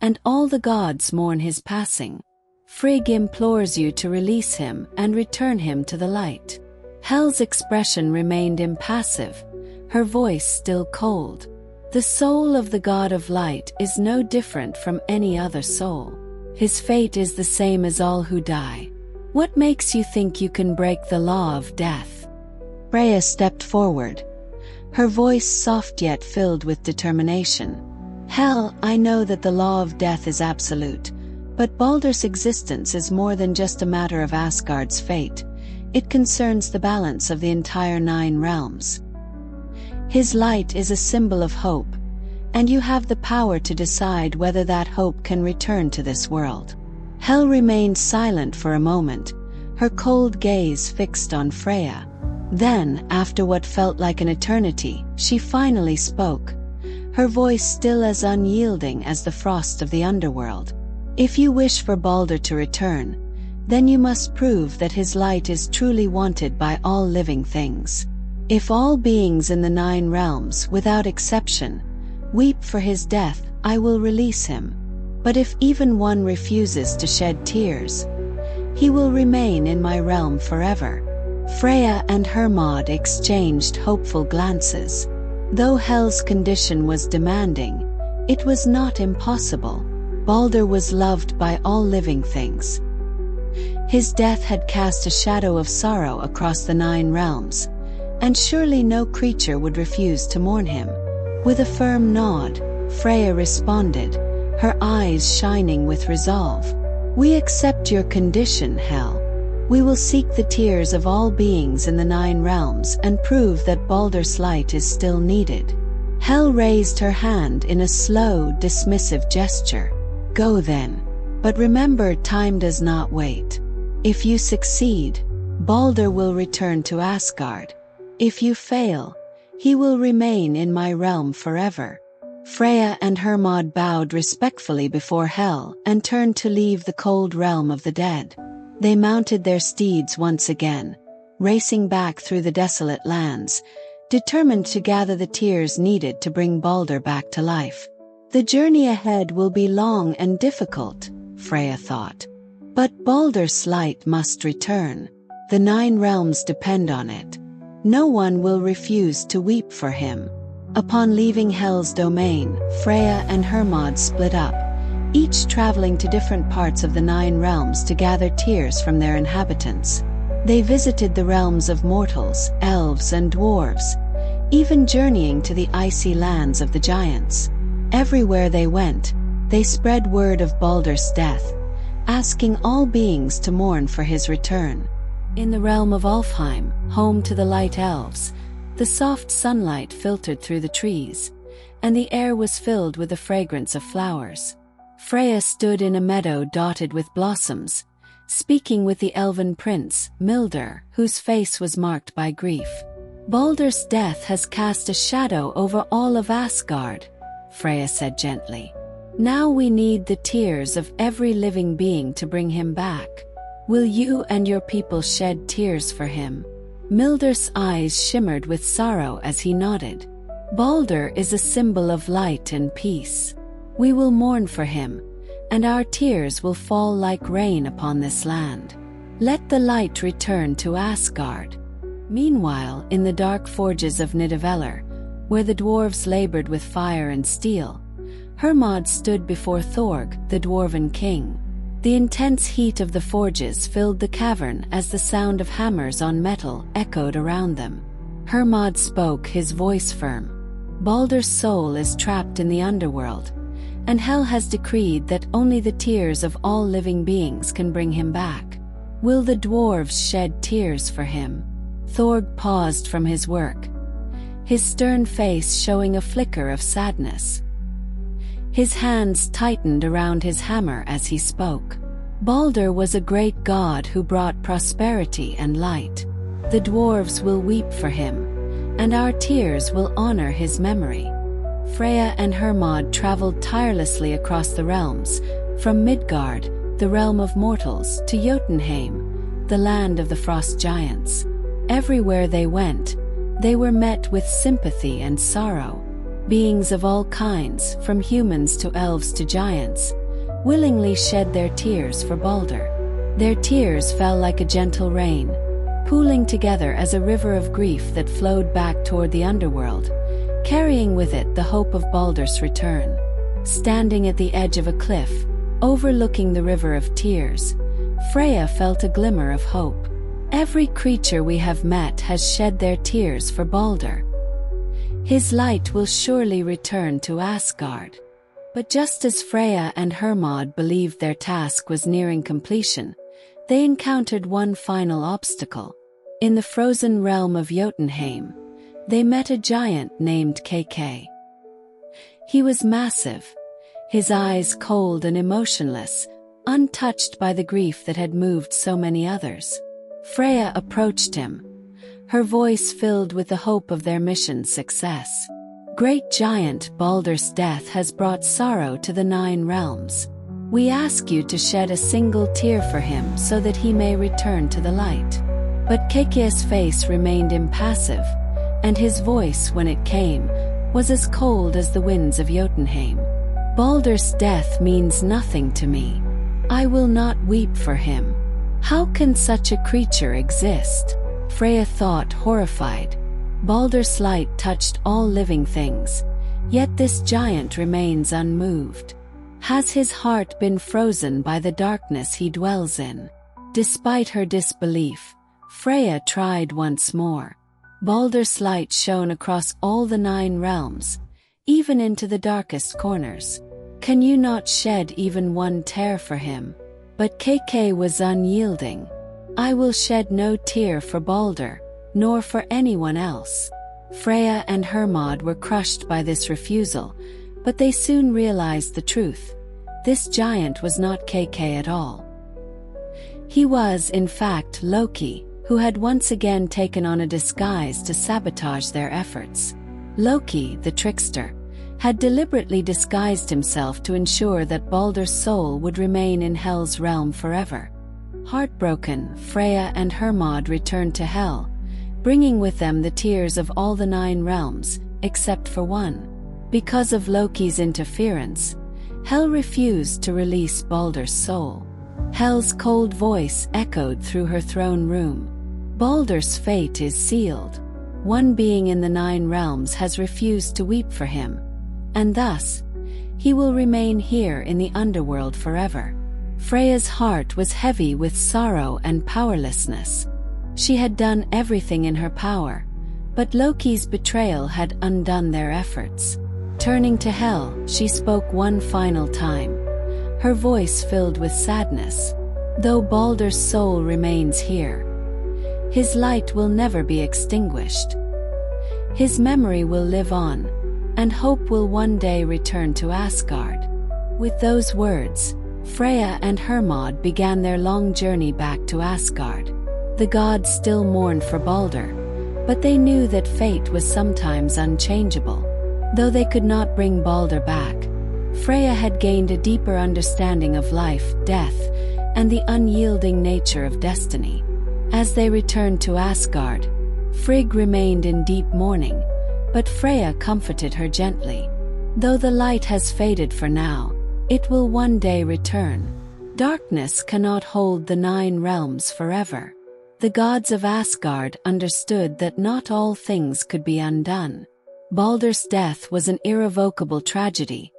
A: and all the gods mourn his passing. Frigg implores you to release him and return him to the light. Hel's expression remained impassive, her voice still cold. The soul of the god of light is no different from any other soul. His fate is the same as all who die. What makes you think you can break the law of death? Freyja stepped forward, her voice soft yet filled with determination. Hel, I know that the law of death is absolute, but Baldur's existence is more than just a matter of Asgard's fate. It concerns the balance of the entire 9 realms. His light is a symbol of hope, and you have the power to decide whether that hope can return to this world. Hel remained silent for a moment, her cold gaze fixed on Freyja. Then, after what felt like an eternity, she finally spoke, her voice still as unyielding as the frost of the underworld. If you wish for Baldur to return, then you must prove that his light is truly wanted by all living things. If all beings in the 9 realms, without exception, weep for his death, I will release him. But if even one refuses to shed tears, he will remain in my realm forever. Freyja and Hermod exchanged hopeful glances. Though Hel's condition was demanding, it was not impossible. Baldur was loved by all living things. His death had cast a shadow of sorrow across the 9 realms, and surely no creature would refuse to mourn him. With a firm nod, Freyja responded, her eyes shining with resolve. We accept your condition, Hel. We will seek the tears of all beings in the 9 realms and prove that Baldur's light is still needed. Hel raised her hand in a slow, dismissive gesture. Go then. But remember, time does not wait. If you succeed, Baldur will return to Asgard. If you fail, he will remain in my realm forever. Freyja and Hermod bowed respectfully before Hel and turned to leave the cold realm of the dead. They mounted their steeds once again, racing back through the desolate lands, determined to gather the tears needed to bring Baldur back to life. The journey ahead will be long and difficult, Freyja thought. But Baldur's light must return. The 9 realms depend on it. No one will refuse to weep for him. Upon leaving Hel's domain, Freyja and Hermod split up, each traveling to different parts of the 9 realms to gather tears from their inhabitants. They visited the realms of mortals, elves and dwarves, even journeying to the icy lands of the giants. Everywhere they went, they spread word of Baldur's death, asking all beings to mourn for his return. In the realm of Alfheim, home to the light elves, the soft sunlight filtered through the trees, and the air was filled with the fragrance of flowers. Freyja stood in a meadow dotted with blossoms, speaking with the elven prince, Mildr, whose face was marked by grief. Baldur's death has cast a shadow over all of Asgard, Freyja said gently. Now we need the tears of every living being to bring him back. Will you and your people shed tears for him? Mildr's eyes shimmered with sorrow as he nodded. Baldur is a symbol of light and peace. We will mourn for him, and our tears will fall like rain upon this land. Let the light return to Asgard. Meanwhile, in the dark forges of Nidavellir, where the dwarves labored with fire and steel, Hermod stood before Thorg, the dwarven king. The intense heat of the forges filled the cavern as the sound of hammers on metal echoed around them. Hermod spoke, his voice firm. Baldur's soul is trapped in the underworld, and Hel has decreed that only the tears of all living beings can bring him back. Will the dwarves shed tears for him? Thorg paused from his work, his stern face showing a flicker of sadness. His hands tightened around his hammer as he spoke. Baldur was a great god who brought prosperity and light. The dwarves will weep for him, and our tears will honor his memory. Freyja and Hermod traveled tirelessly across the realms, from Midgard, the realm of mortals, to Jotunheim, the land of the frost giants. Everywhere they went, they were met with sympathy and sorrow. Beings of all kinds, from humans to elves to giants, willingly shed their tears for Baldur. Their tears fell like a gentle rain, pooling together as a river of grief that flowed back toward the underworld, carrying with it the hope of Baldur's return. Standing at the edge of a cliff, overlooking the river of tears, Freyja felt a glimmer of hope. Every creature we have met has shed their tears for Baldur. His light will surely return to Asgard. But just as Freyja and Hermod believed their task was nearing completion, they encountered one final obstacle. In the frozen realm of Jotunheim, they met a giant named KK. He was massive, his eyes cold and emotionless, untouched by the grief that had moved so many others. Freyja approached him, her voice filled with the hope of their mission's success. Great giant, Baldur's death has brought sorrow to the 9 realms. We ask you to shed a single tear for him so that he may return to the light. But KK's face remained impassive, and his voice, when it came, was as cold as the winds of Jotunheim. Baldur's death means nothing to me. I will not weep for him. How can such a creature exist? Freyja thought, horrified. Baldur's light touched all living things, yet this giant remains unmoved. Has his heart been frozen by the darkness he dwells in? Despite her disbelief, Freyja tried once more. Baldur's light shone across all the 9 realms, even into the darkest corners. "Can you not shed even one tear for him?" But KK was unyielding. "I will shed no tear for Baldur, nor for anyone else." Freyja and Hermod were crushed by this refusal, but they soon realized the truth. This giant was not KK at all. He was, in fact, Loki, who had once again taken on a disguise to sabotage their efforts. Loki, the trickster, had deliberately disguised himself to ensure that Baldur's soul would remain in Hel's realm forever. Heartbroken, Freyja and Hermod returned to Hel, bringing with them the tears of all the 9 realms, except for one. Because of Loki's interference, Hel refused to release Baldur's soul. Hel's cold voice echoed through her throne room. "Baldur's fate is sealed. One being in the 9 realms has refused to weep for him, and thus, he will remain here in the underworld forever." Freyja's heart was heavy with sorrow and powerlessness. She had done everything in her power, but Loki's betrayal had undone their efforts. Turning to Hel, she spoke one final time, her voice filled with sadness. "Though Baldur's soul remains here, his light will never be extinguished. His memory will live on, and hope will one day return to Asgard." With those words, Freyja and Hermod began their long journey back to Asgard. The gods still mourned for Baldur, but they knew that fate was sometimes unchangeable. Though they could not bring Baldur back, Freyja had gained a deeper understanding of life, death, and the unyielding nature of destiny. As they returned to Asgard, Frigg remained in deep mourning, but Freyja comforted her gently. "Though the light has faded for now, it will one day return. Darkness cannot hold the 9 realms forever." The gods of Asgard understood that not all things could be undone. Baldur's death was an irrevocable tragedy,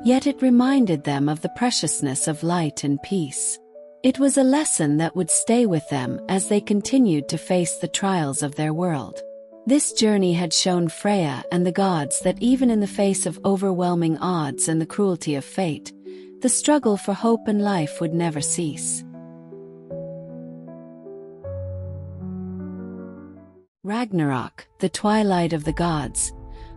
A: yet it reminded them of the preciousness of light and peace. It was a lesson that would stay with them as they continued to face the trials of their world. This journey had shown Freyja and the gods that even in the face of overwhelming odds and the cruelty of fate, the struggle for hope and life would never cease. Ragnarok, the twilight of the gods,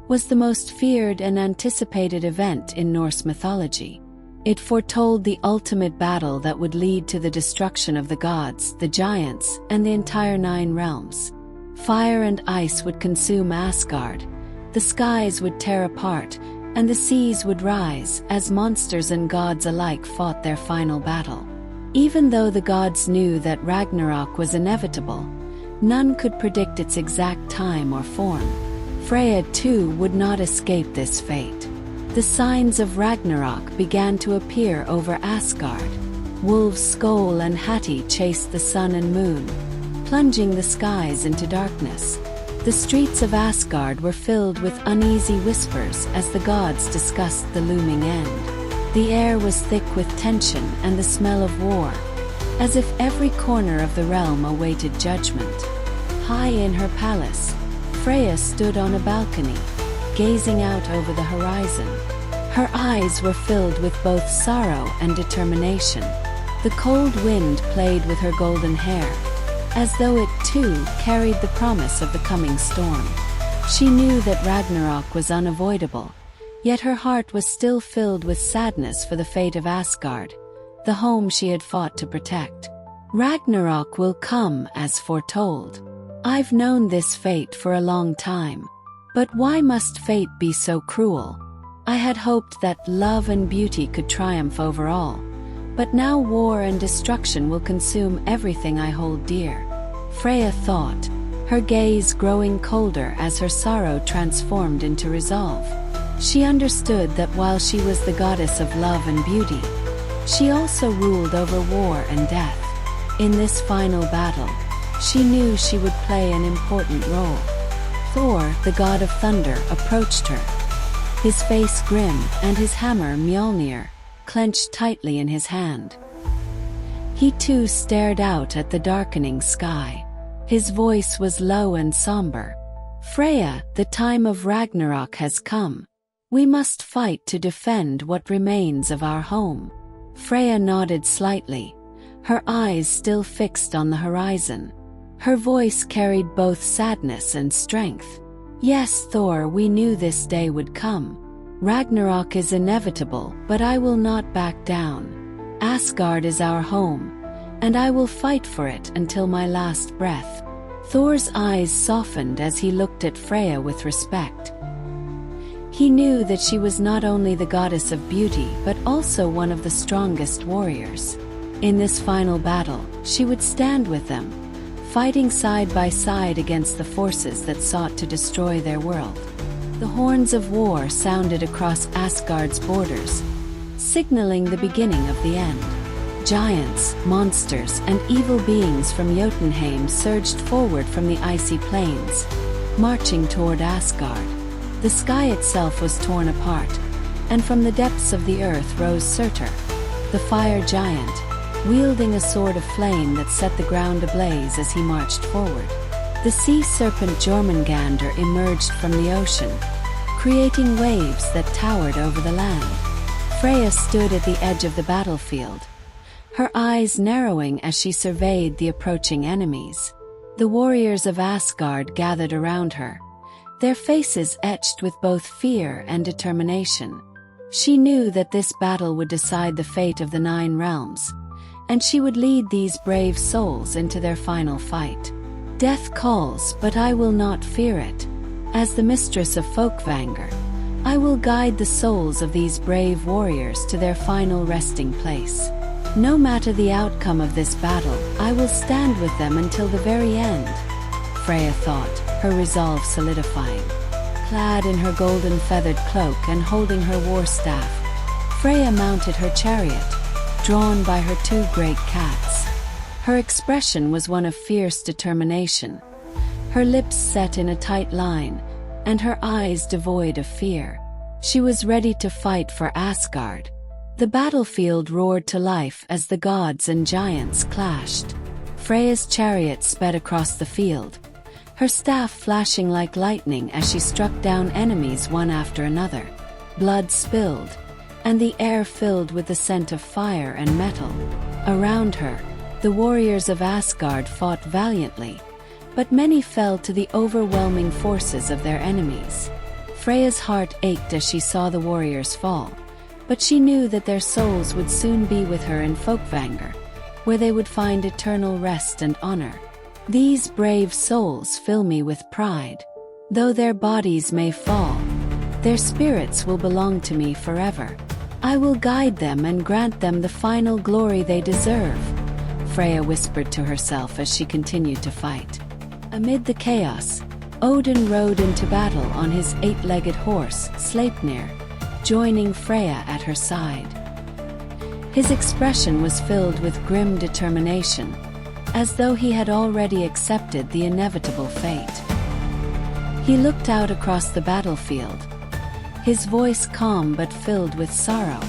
A: was the most feared and anticipated event in Norse mythology. It foretold the ultimate battle that would lead to the destruction of the gods, the giants, and the entire 9 realms. Fire and ice would consume Asgard, the skies would tear apart, and the seas would rise as monsters and gods alike fought their final battle. Even though the gods knew that Ragnarok was inevitable, none could predict its exact time or form. Freyja too would not escape this fate. The signs of Ragnarok began to appear over Asgard. Wolves Skoll and Hati chased the sun and moon, plunging the skies into darkness. The streets of Asgard were filled with uneasy whispers as the gods discussed the looming end. The air was thick with tension and the smell of war, as if every corner of the realm awaited judgment. High in her palace, Freyja stood on a balcony, gazing out over the horizon. Her eyes were filled with both sorrow and determination. The cold wind played with her golden hair, as though it too carried the promise of the coming storm. She knew that Ragnarok was unavoidable, yet her heart was still filled with sadness for the fate of Asgard, the home she had fought to protect. Ragnarok will come as foretold. I've known this fate for a long time. But why must fate be so cruel? I had hoped that love and beauty could triumph over all. But now war and destruction will consume everything I hold dear. Freyja thought, her gaze growing colder as her sorrow transformed into resolve. She understood that while she was the goddess of love and beauty, she also ruled over war and death. In this final battle, she knew she would play an important role. Thor, the god of thunder, approached her, his face grim and his hammer Mjolnir clenched tightly in his hand. He too stared out at the darkening sky. His voice was low and somber. "Freyja, the time of Ragnarok has come. We must fight to defend what remains of our home." Freyja nodded slightly, her eyes still fixed on the horizon. Her voice carried both sadness and strength. "Yes, Thor, we knew this day would come. Ragnarok is inevitable, but I will not back down. Asgard is our home, and I will fight for it until my last breath." Thor's eyes softened as he looked at Freyja with respect. He knew that she was not only the goddess of beauty but also one of the strongest warriors. In this final battle, she would stand with them, fighting side by side against the forces that sought to destroy their world. The horns of war sounded across Asgard's borders, signaling the beginning of the end. Giants, monsters, and evil beings from Jotunheim surged forward from the icy plains, marching toward Asgard. The sky itself was torn apart, and from the depths of the earth rose Surtur, the fire giant, wielding a sword of flame that set the ground ablaze as he marched forward. The sea serpent Jormungandr emerged from the ocean, creating waves that towered over the land. Freyja stood at the edge of the battlefield, her eyes narrowing as she surveyed the approaching enemies. The warriors of Asgard gathered around her, their faces etched with both fear and determination. She knew that this battle would decide the fate of the 9 realms, and she would lead these brave souls into their final fight. "Death calls, but I will not fear it. As the mistress of Folkvanger, I will guide the souls of these brave warriors to their final resting place. No matter the outcome of this battle, I will stand with them until the very end," Freyja thought, her resolve solidifying. Clad in her golden feathered cloak and holding her war staff, Freyja mounted her chariot, drawn by her 2 great cats. Her expression was one of fierce determination, her lips set in a tight line, and her eyes devoid of fear. She was ready to fight for Asgard. The battlefield roared to life as the gods and giants clashed. Freyja's chariot sped across the field, her staff flashing like lightning as she struck down enemies one after another. Blood spilled, and the air filled with the scent of fire and metal. Around her, the warriors of Asgard fought valiantly, but many fell to the overwhelming forces of their enemies. Freyja's heart ached as she saw the warriors fall, but she knew that their souls would soon be with her in Folkvanger, where they would find eternal rest and honor. "These brave souls fill me with pride. Though their bodies may fall, their spirits will belong to me forever. I will guide them and grant them the final glory they deserve," Freyja whispered to herself as she continued to fight. Amid the chaos, Odin rode into battle on his 8-legged horse, Sleipnir, joining Freyja at her side. His expression was filled with grim determination, as though he had already accepted the inevitable fate. He looked out across the battlefield, his voice calm but filled with sorrow.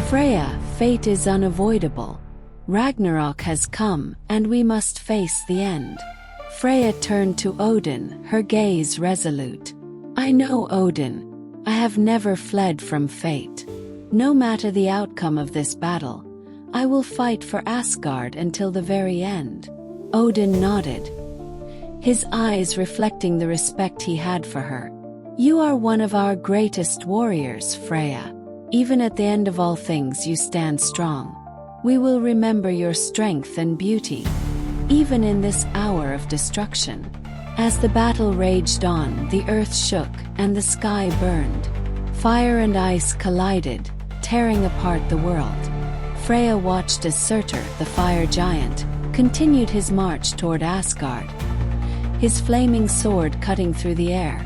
A: "Freyja, fate is unavoidable. Ragnarok has come, and we must face the end." Freyja turned to Odin, her gaze resolute. "I know, Odin. I have never fled from fate. No matter the outcome of this battle, I will fight for Asgard until the very end." Odin nodded, his eyes reflecting the respect he had for her. "You are one of our greatest warriors, Freyja. Even at the end of all things you stand strong. We will remember your strength and beauty, even in this hour of destruction." As the battle raged on, the earth shook and the sky burned. Fire and ice collided, tearing apart the world. Freyja watched as Surtur, the fire giant, continued his march toward Asgard, his flaming sword cutting through the air,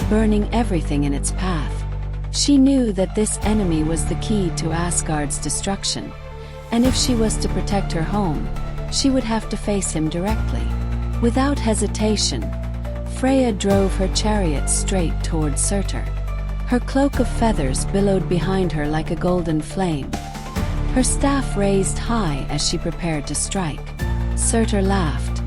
A: burning everything in its path. She knew that this enemy was the key to Asgard's destruction, and if she was to protect her home, she would have to face him directly. Without hesitation, Freyja drove her chariot straight toward Surtur. Her cloak of feathers billowed behind her like a golden flame, her staff raised high as she prepared to strike. Surtur laughed,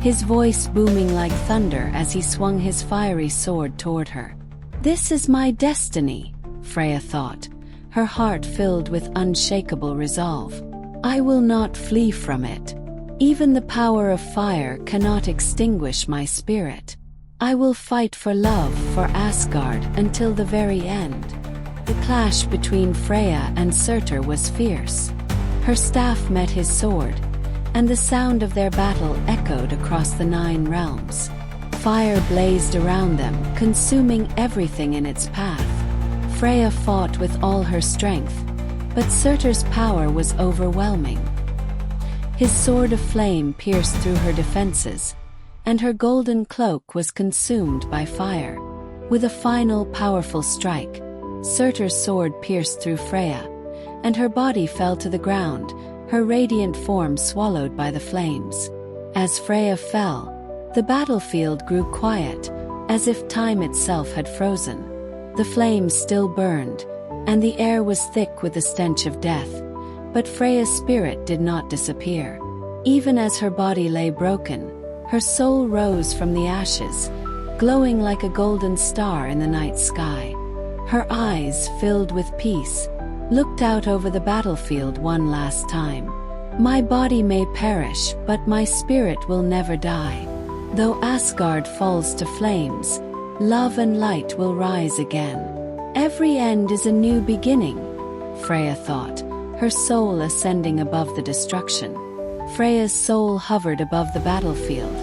A: his voice booming like thunder as he swung his fiery sword toward her. "This is my destiny," Freyja thought, her heart filled with unshakable resolve. "I will not flee from it. Even the power of fire cannot extinguish my spirit. I will fight for love for Asgard until the very end." The clash between Freyja and Surtur was fierce. Her staff met his sword, and the sound of their battle echoed across the 9 realms. Fire blazed around them, consuming everything in its path. Freyja fought with all her strength, but Surtur's power was overwhelming. His sword of flame pierced through her defenses, and her golden cloak was consumed by fire. With a final powerful strike, Surtur's sword pierced through Freyja, and her body fell to the ground, her radiant form swallowed by the flames. As Freyja fell, the battlefield grew quiet, as if time itself had frozen. The flames still burned, and the air was thick with the stench of death, but Freyja's spirit did not disappear. Even as her body lay broken, her soul rose from the ashes, glowing like a golden star in the night sky. Her eyes, filled with peace, looked out over the battlefield one last time. "My body may perish, but my spirit will never die. Though Asgard falls to flames, love and light will rise again. Every end is a new beginning," Freyja thought, her soul ascending above the destruction. Freyja's soul hovered above the battlefield,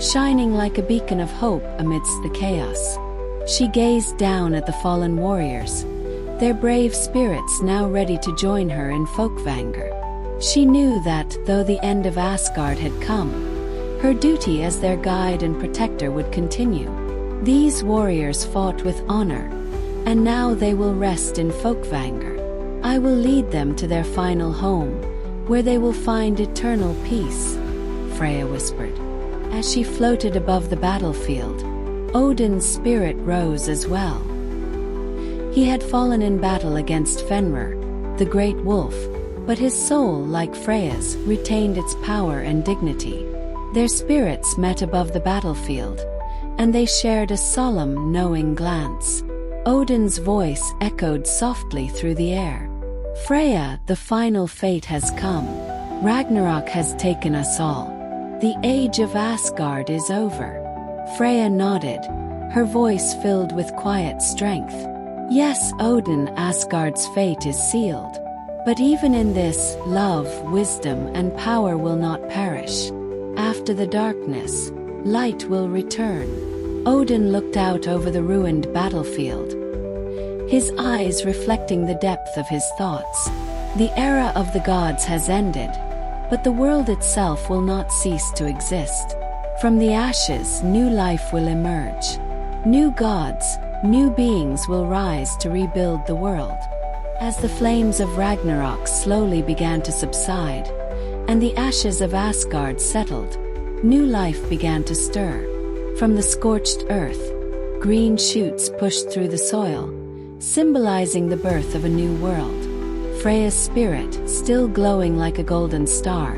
A: shining like a beacon of hope amidst the chaos. She gazed down at the fallen warriors, their brave spirits now ready to join her in Folkvanger. She knew that, though the end of Asgard had come, her duty as their guide and protector would continue. These warriors fought with honor, and now they will rest in Folkvanger. "I will lead them to their final home, where they will find eternal peace," Freyja whispered. As she floated above the battlefield, Odin's spirit rose as well. He had fallen in battle against Fenrir, the great wolf, but his soul, like Freyja's, retained its power and dignity. Their spirits met above the battlefield, and they shared a solemn, knowing glance. Odin's voice echoed softly through the air. "Freyja, the final fate has come. Ragnarok has taken us all. The age of Asgard is over." Freyja nodded, her voice filled with quiet strength. "Yes, Odin, Asgard's fate is sealed. But even in this, love, wisdom, and power will not perish. After the darkness, light will return." Odin looked out over the ruined battlefield, his eyes reflecting the depth of his thoughts. "The era of the gods has ended, but the world itself will not cease to exist. From the ashes, new life will emerge. New gods, new beings will rise to rebuild the world." As the flames of Ragnarok slowly began to subside, and the ashes of Asgard settled, new life began to stir. From the scorched earth, green shoots pushed through the soil, symbolizing the birth of a new world. Freyja's spirit, still glowing like a golden star,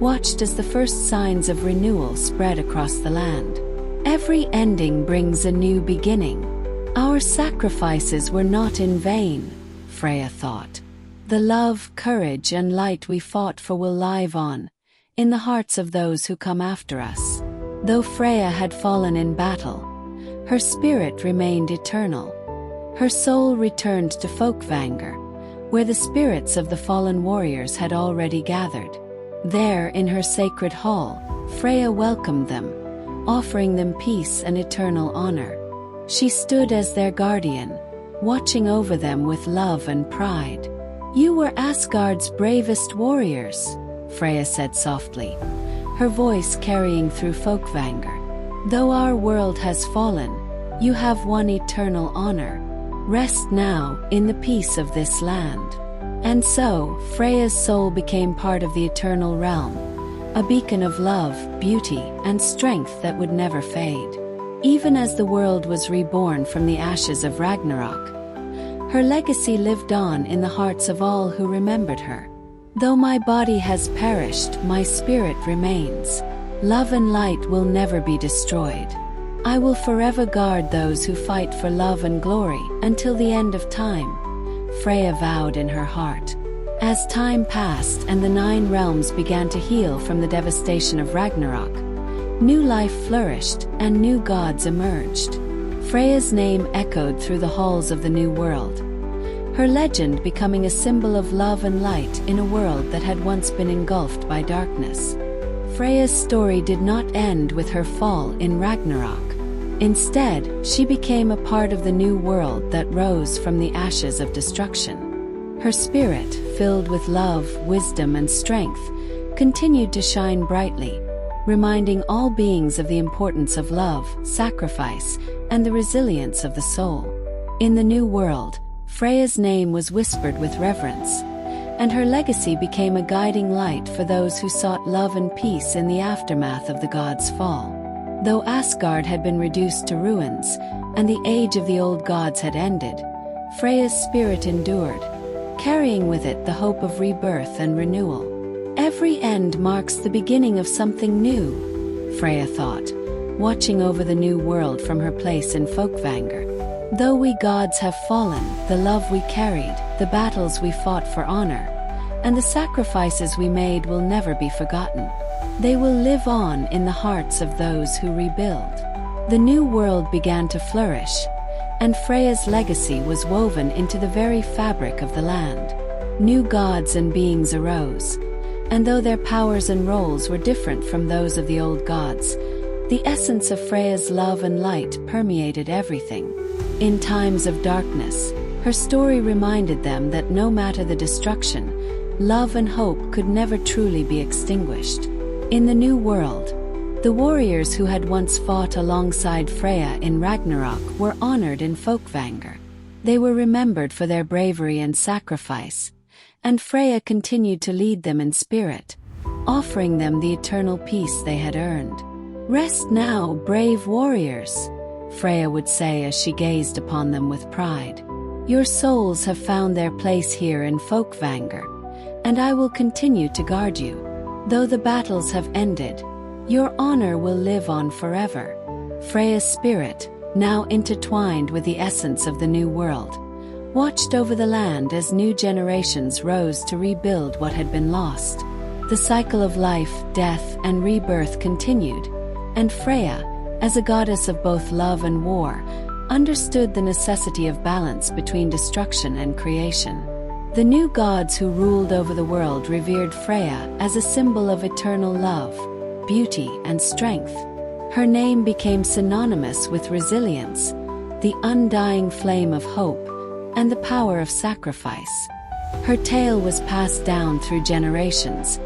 A: watched as the first signs of renewal spread across the land. "Every ending brings a new beginning. Our sacrifices were not in vain," Freyja thought. "The love, courage, and light we fought for will live on, in the hearts of those who come after us." Though Freyja had fallen in battle, her spirit remained eternal. Her soul returned to Folkvanger, where the spirits of the fallen warriors had already gathered. There, in her sacred hall, Freyja welcomed them, offering them peace and eternal honor. She stood as their guardian, watching over them with love and pride. "You were Asgard's bravest warriors," Freyja said softly, her voice carrying through Folkvanger. "Though our world has fallen, you have won eternal honor. Rest now, in the peace of this land." And so, Freyja's soul became part of the eternal realm, a beacon of love, beauty, and strength that would never fade. Even as the world was reborn from the ashes of Ragnarok, her legacy lived on in the hearts of all who remembered her. "Though my body has perished, my spirit remains," Love and light will never be destroyed. I will forever guard those who fight for love and glory until the end of time, Freyja vowed in her heart. As time passed and the 9 realms began to heal from the devastation of Ragnarok, new life flourished and new gods emerged. Freyja's name echoed through the halls of the new world, her legend becoming a symbol of love and light in a world that had once been engulfed by darkness. Freyja's story did not end with her fall in Ragnarok. Instead, she became a part of the new world that rose from the ashes of destruction. Her spirit, filled with love, wisdom, and strength, continued to shine brightly, reminding all beings of the importance of love, sacrifice, and the resilience of the soul. In the new world, Freyja's name was whispered with reverence, and her legacy became a guiding light for those who sought love and peace in the aftermath of the gods' fall. Though Asgard had been reduced to ruins, and the age of the old gods had ended, Freyja's spirit endured, carrying with it the hope of rebirth and renewal. Every end marks the beginning of something new, Freyja thought, watching over the new world from her place in Folkvanger. Though we gods have fallen, the love we carried, the battles we fought for honor, and the sacrifices we made will never be forgotten. They will live on in the hearts of those who rebuild. The new world began to flourish, and Freyja's legacy was woven into the very fabric of the land. New gods and beings arose, and though their powers and roles were different from those of the old gods, the essence of Freyja's love and light permeated everything. In times of darkness, her story reminded them that no matter the destruction, love and hope could never truly be extinguished. In the new world, the warriors who had once fought alongside Freyja in Ragnarok were honored in Folkvanger. They were remembered for their bravery and sacrifice, and Freyja continued to lead them in spirit, offering them the eternal peace they had earned. "Rest now, brave warriors," Freyja would say as she gazed upon them with pride. "Your souls have found their place here in Folkvanger, and I will continue to guard you. Though the battles have ended, your honor will live on forever." Freyja's spirit, now intertwined with the essence of the new world, watched over the land as new generations rose to rebuild what had been lost. The cycle of life, death, and rebirth continued, and Freyja, as a goddess of both love and war, understood the necessity of balance between destruction and creation. The new gods who ruled over the world revered Freyja as a symbol of eternal love, beauty, and strength. Her name became synonymous with resilience, the undying flame of hope, and the power of sacrifice. Her tale was passed down through generations,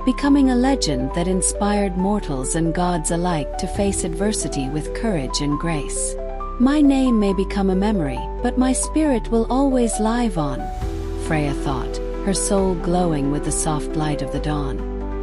A: becoming a legend that inspired mortals and gods alike to face adversity with courage and grace. "My name may become a memory, but my spirit will always live on," Freyja thought, her soul glowing with the soft light of the dawn.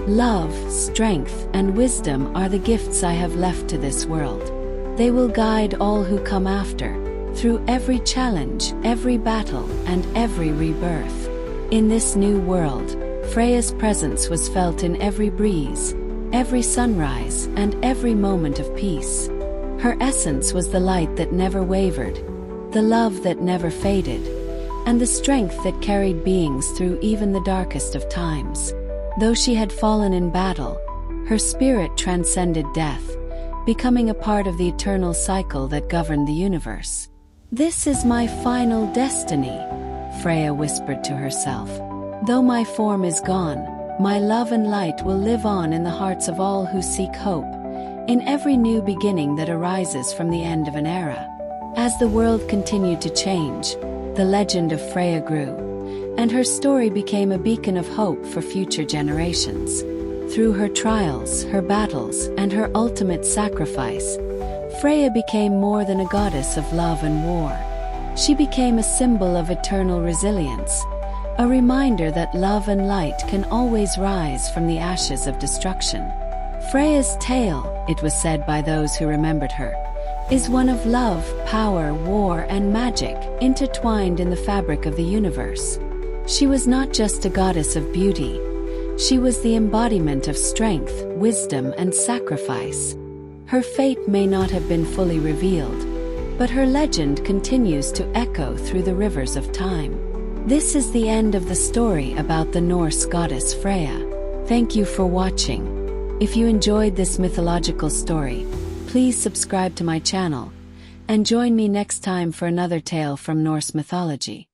A: "Love, strength, and wisdom are the gifts I have left to this world. They will guide all who come after, through every challenge, every battle, and every rebirth." In this new world, Freyja's presence was felt in every breeze, every sunrise, and every moment of peace. Her essence was the light that never wavered, the love that never faded, and the strength that carried beings through even the darkest of times. Though she had fallen in battle, her spirit transcended death, becoming a part of the eternal cycle that governed the universe. "This is my final destiny," Freyja whispered to herself. "Though my form is gone, my love and light will live on in the hearts of all who seek hope, in every new beginning that arises from the end of an era." As the world continued to change, the legend of Freyja grew, and her story became a beacon of hope for future generations. Through her trials, her battles, and her ultimate sacrifice, Freyja became more than a goddess of love and war. She became a symbol of eternal resilience, a reminder that love and light can always rise from the ashes of destruction. Freyja's tale, it was said by those who remembered her, is one of love, power, war, and magic intertwined in the fabric of the universe. She was not just a goddess of beauty. She was the embodiment of strength, wisdom, and sacrifice. Her fate may not have been fully revealed, but her legend continues to echo through the rivers of time. This is the end of the story about the Norse goddess Freyja. Thank you for watching. If you enjoyed this mythological story, please subscribe to my channel and join me next time for another tale from Norse mythology.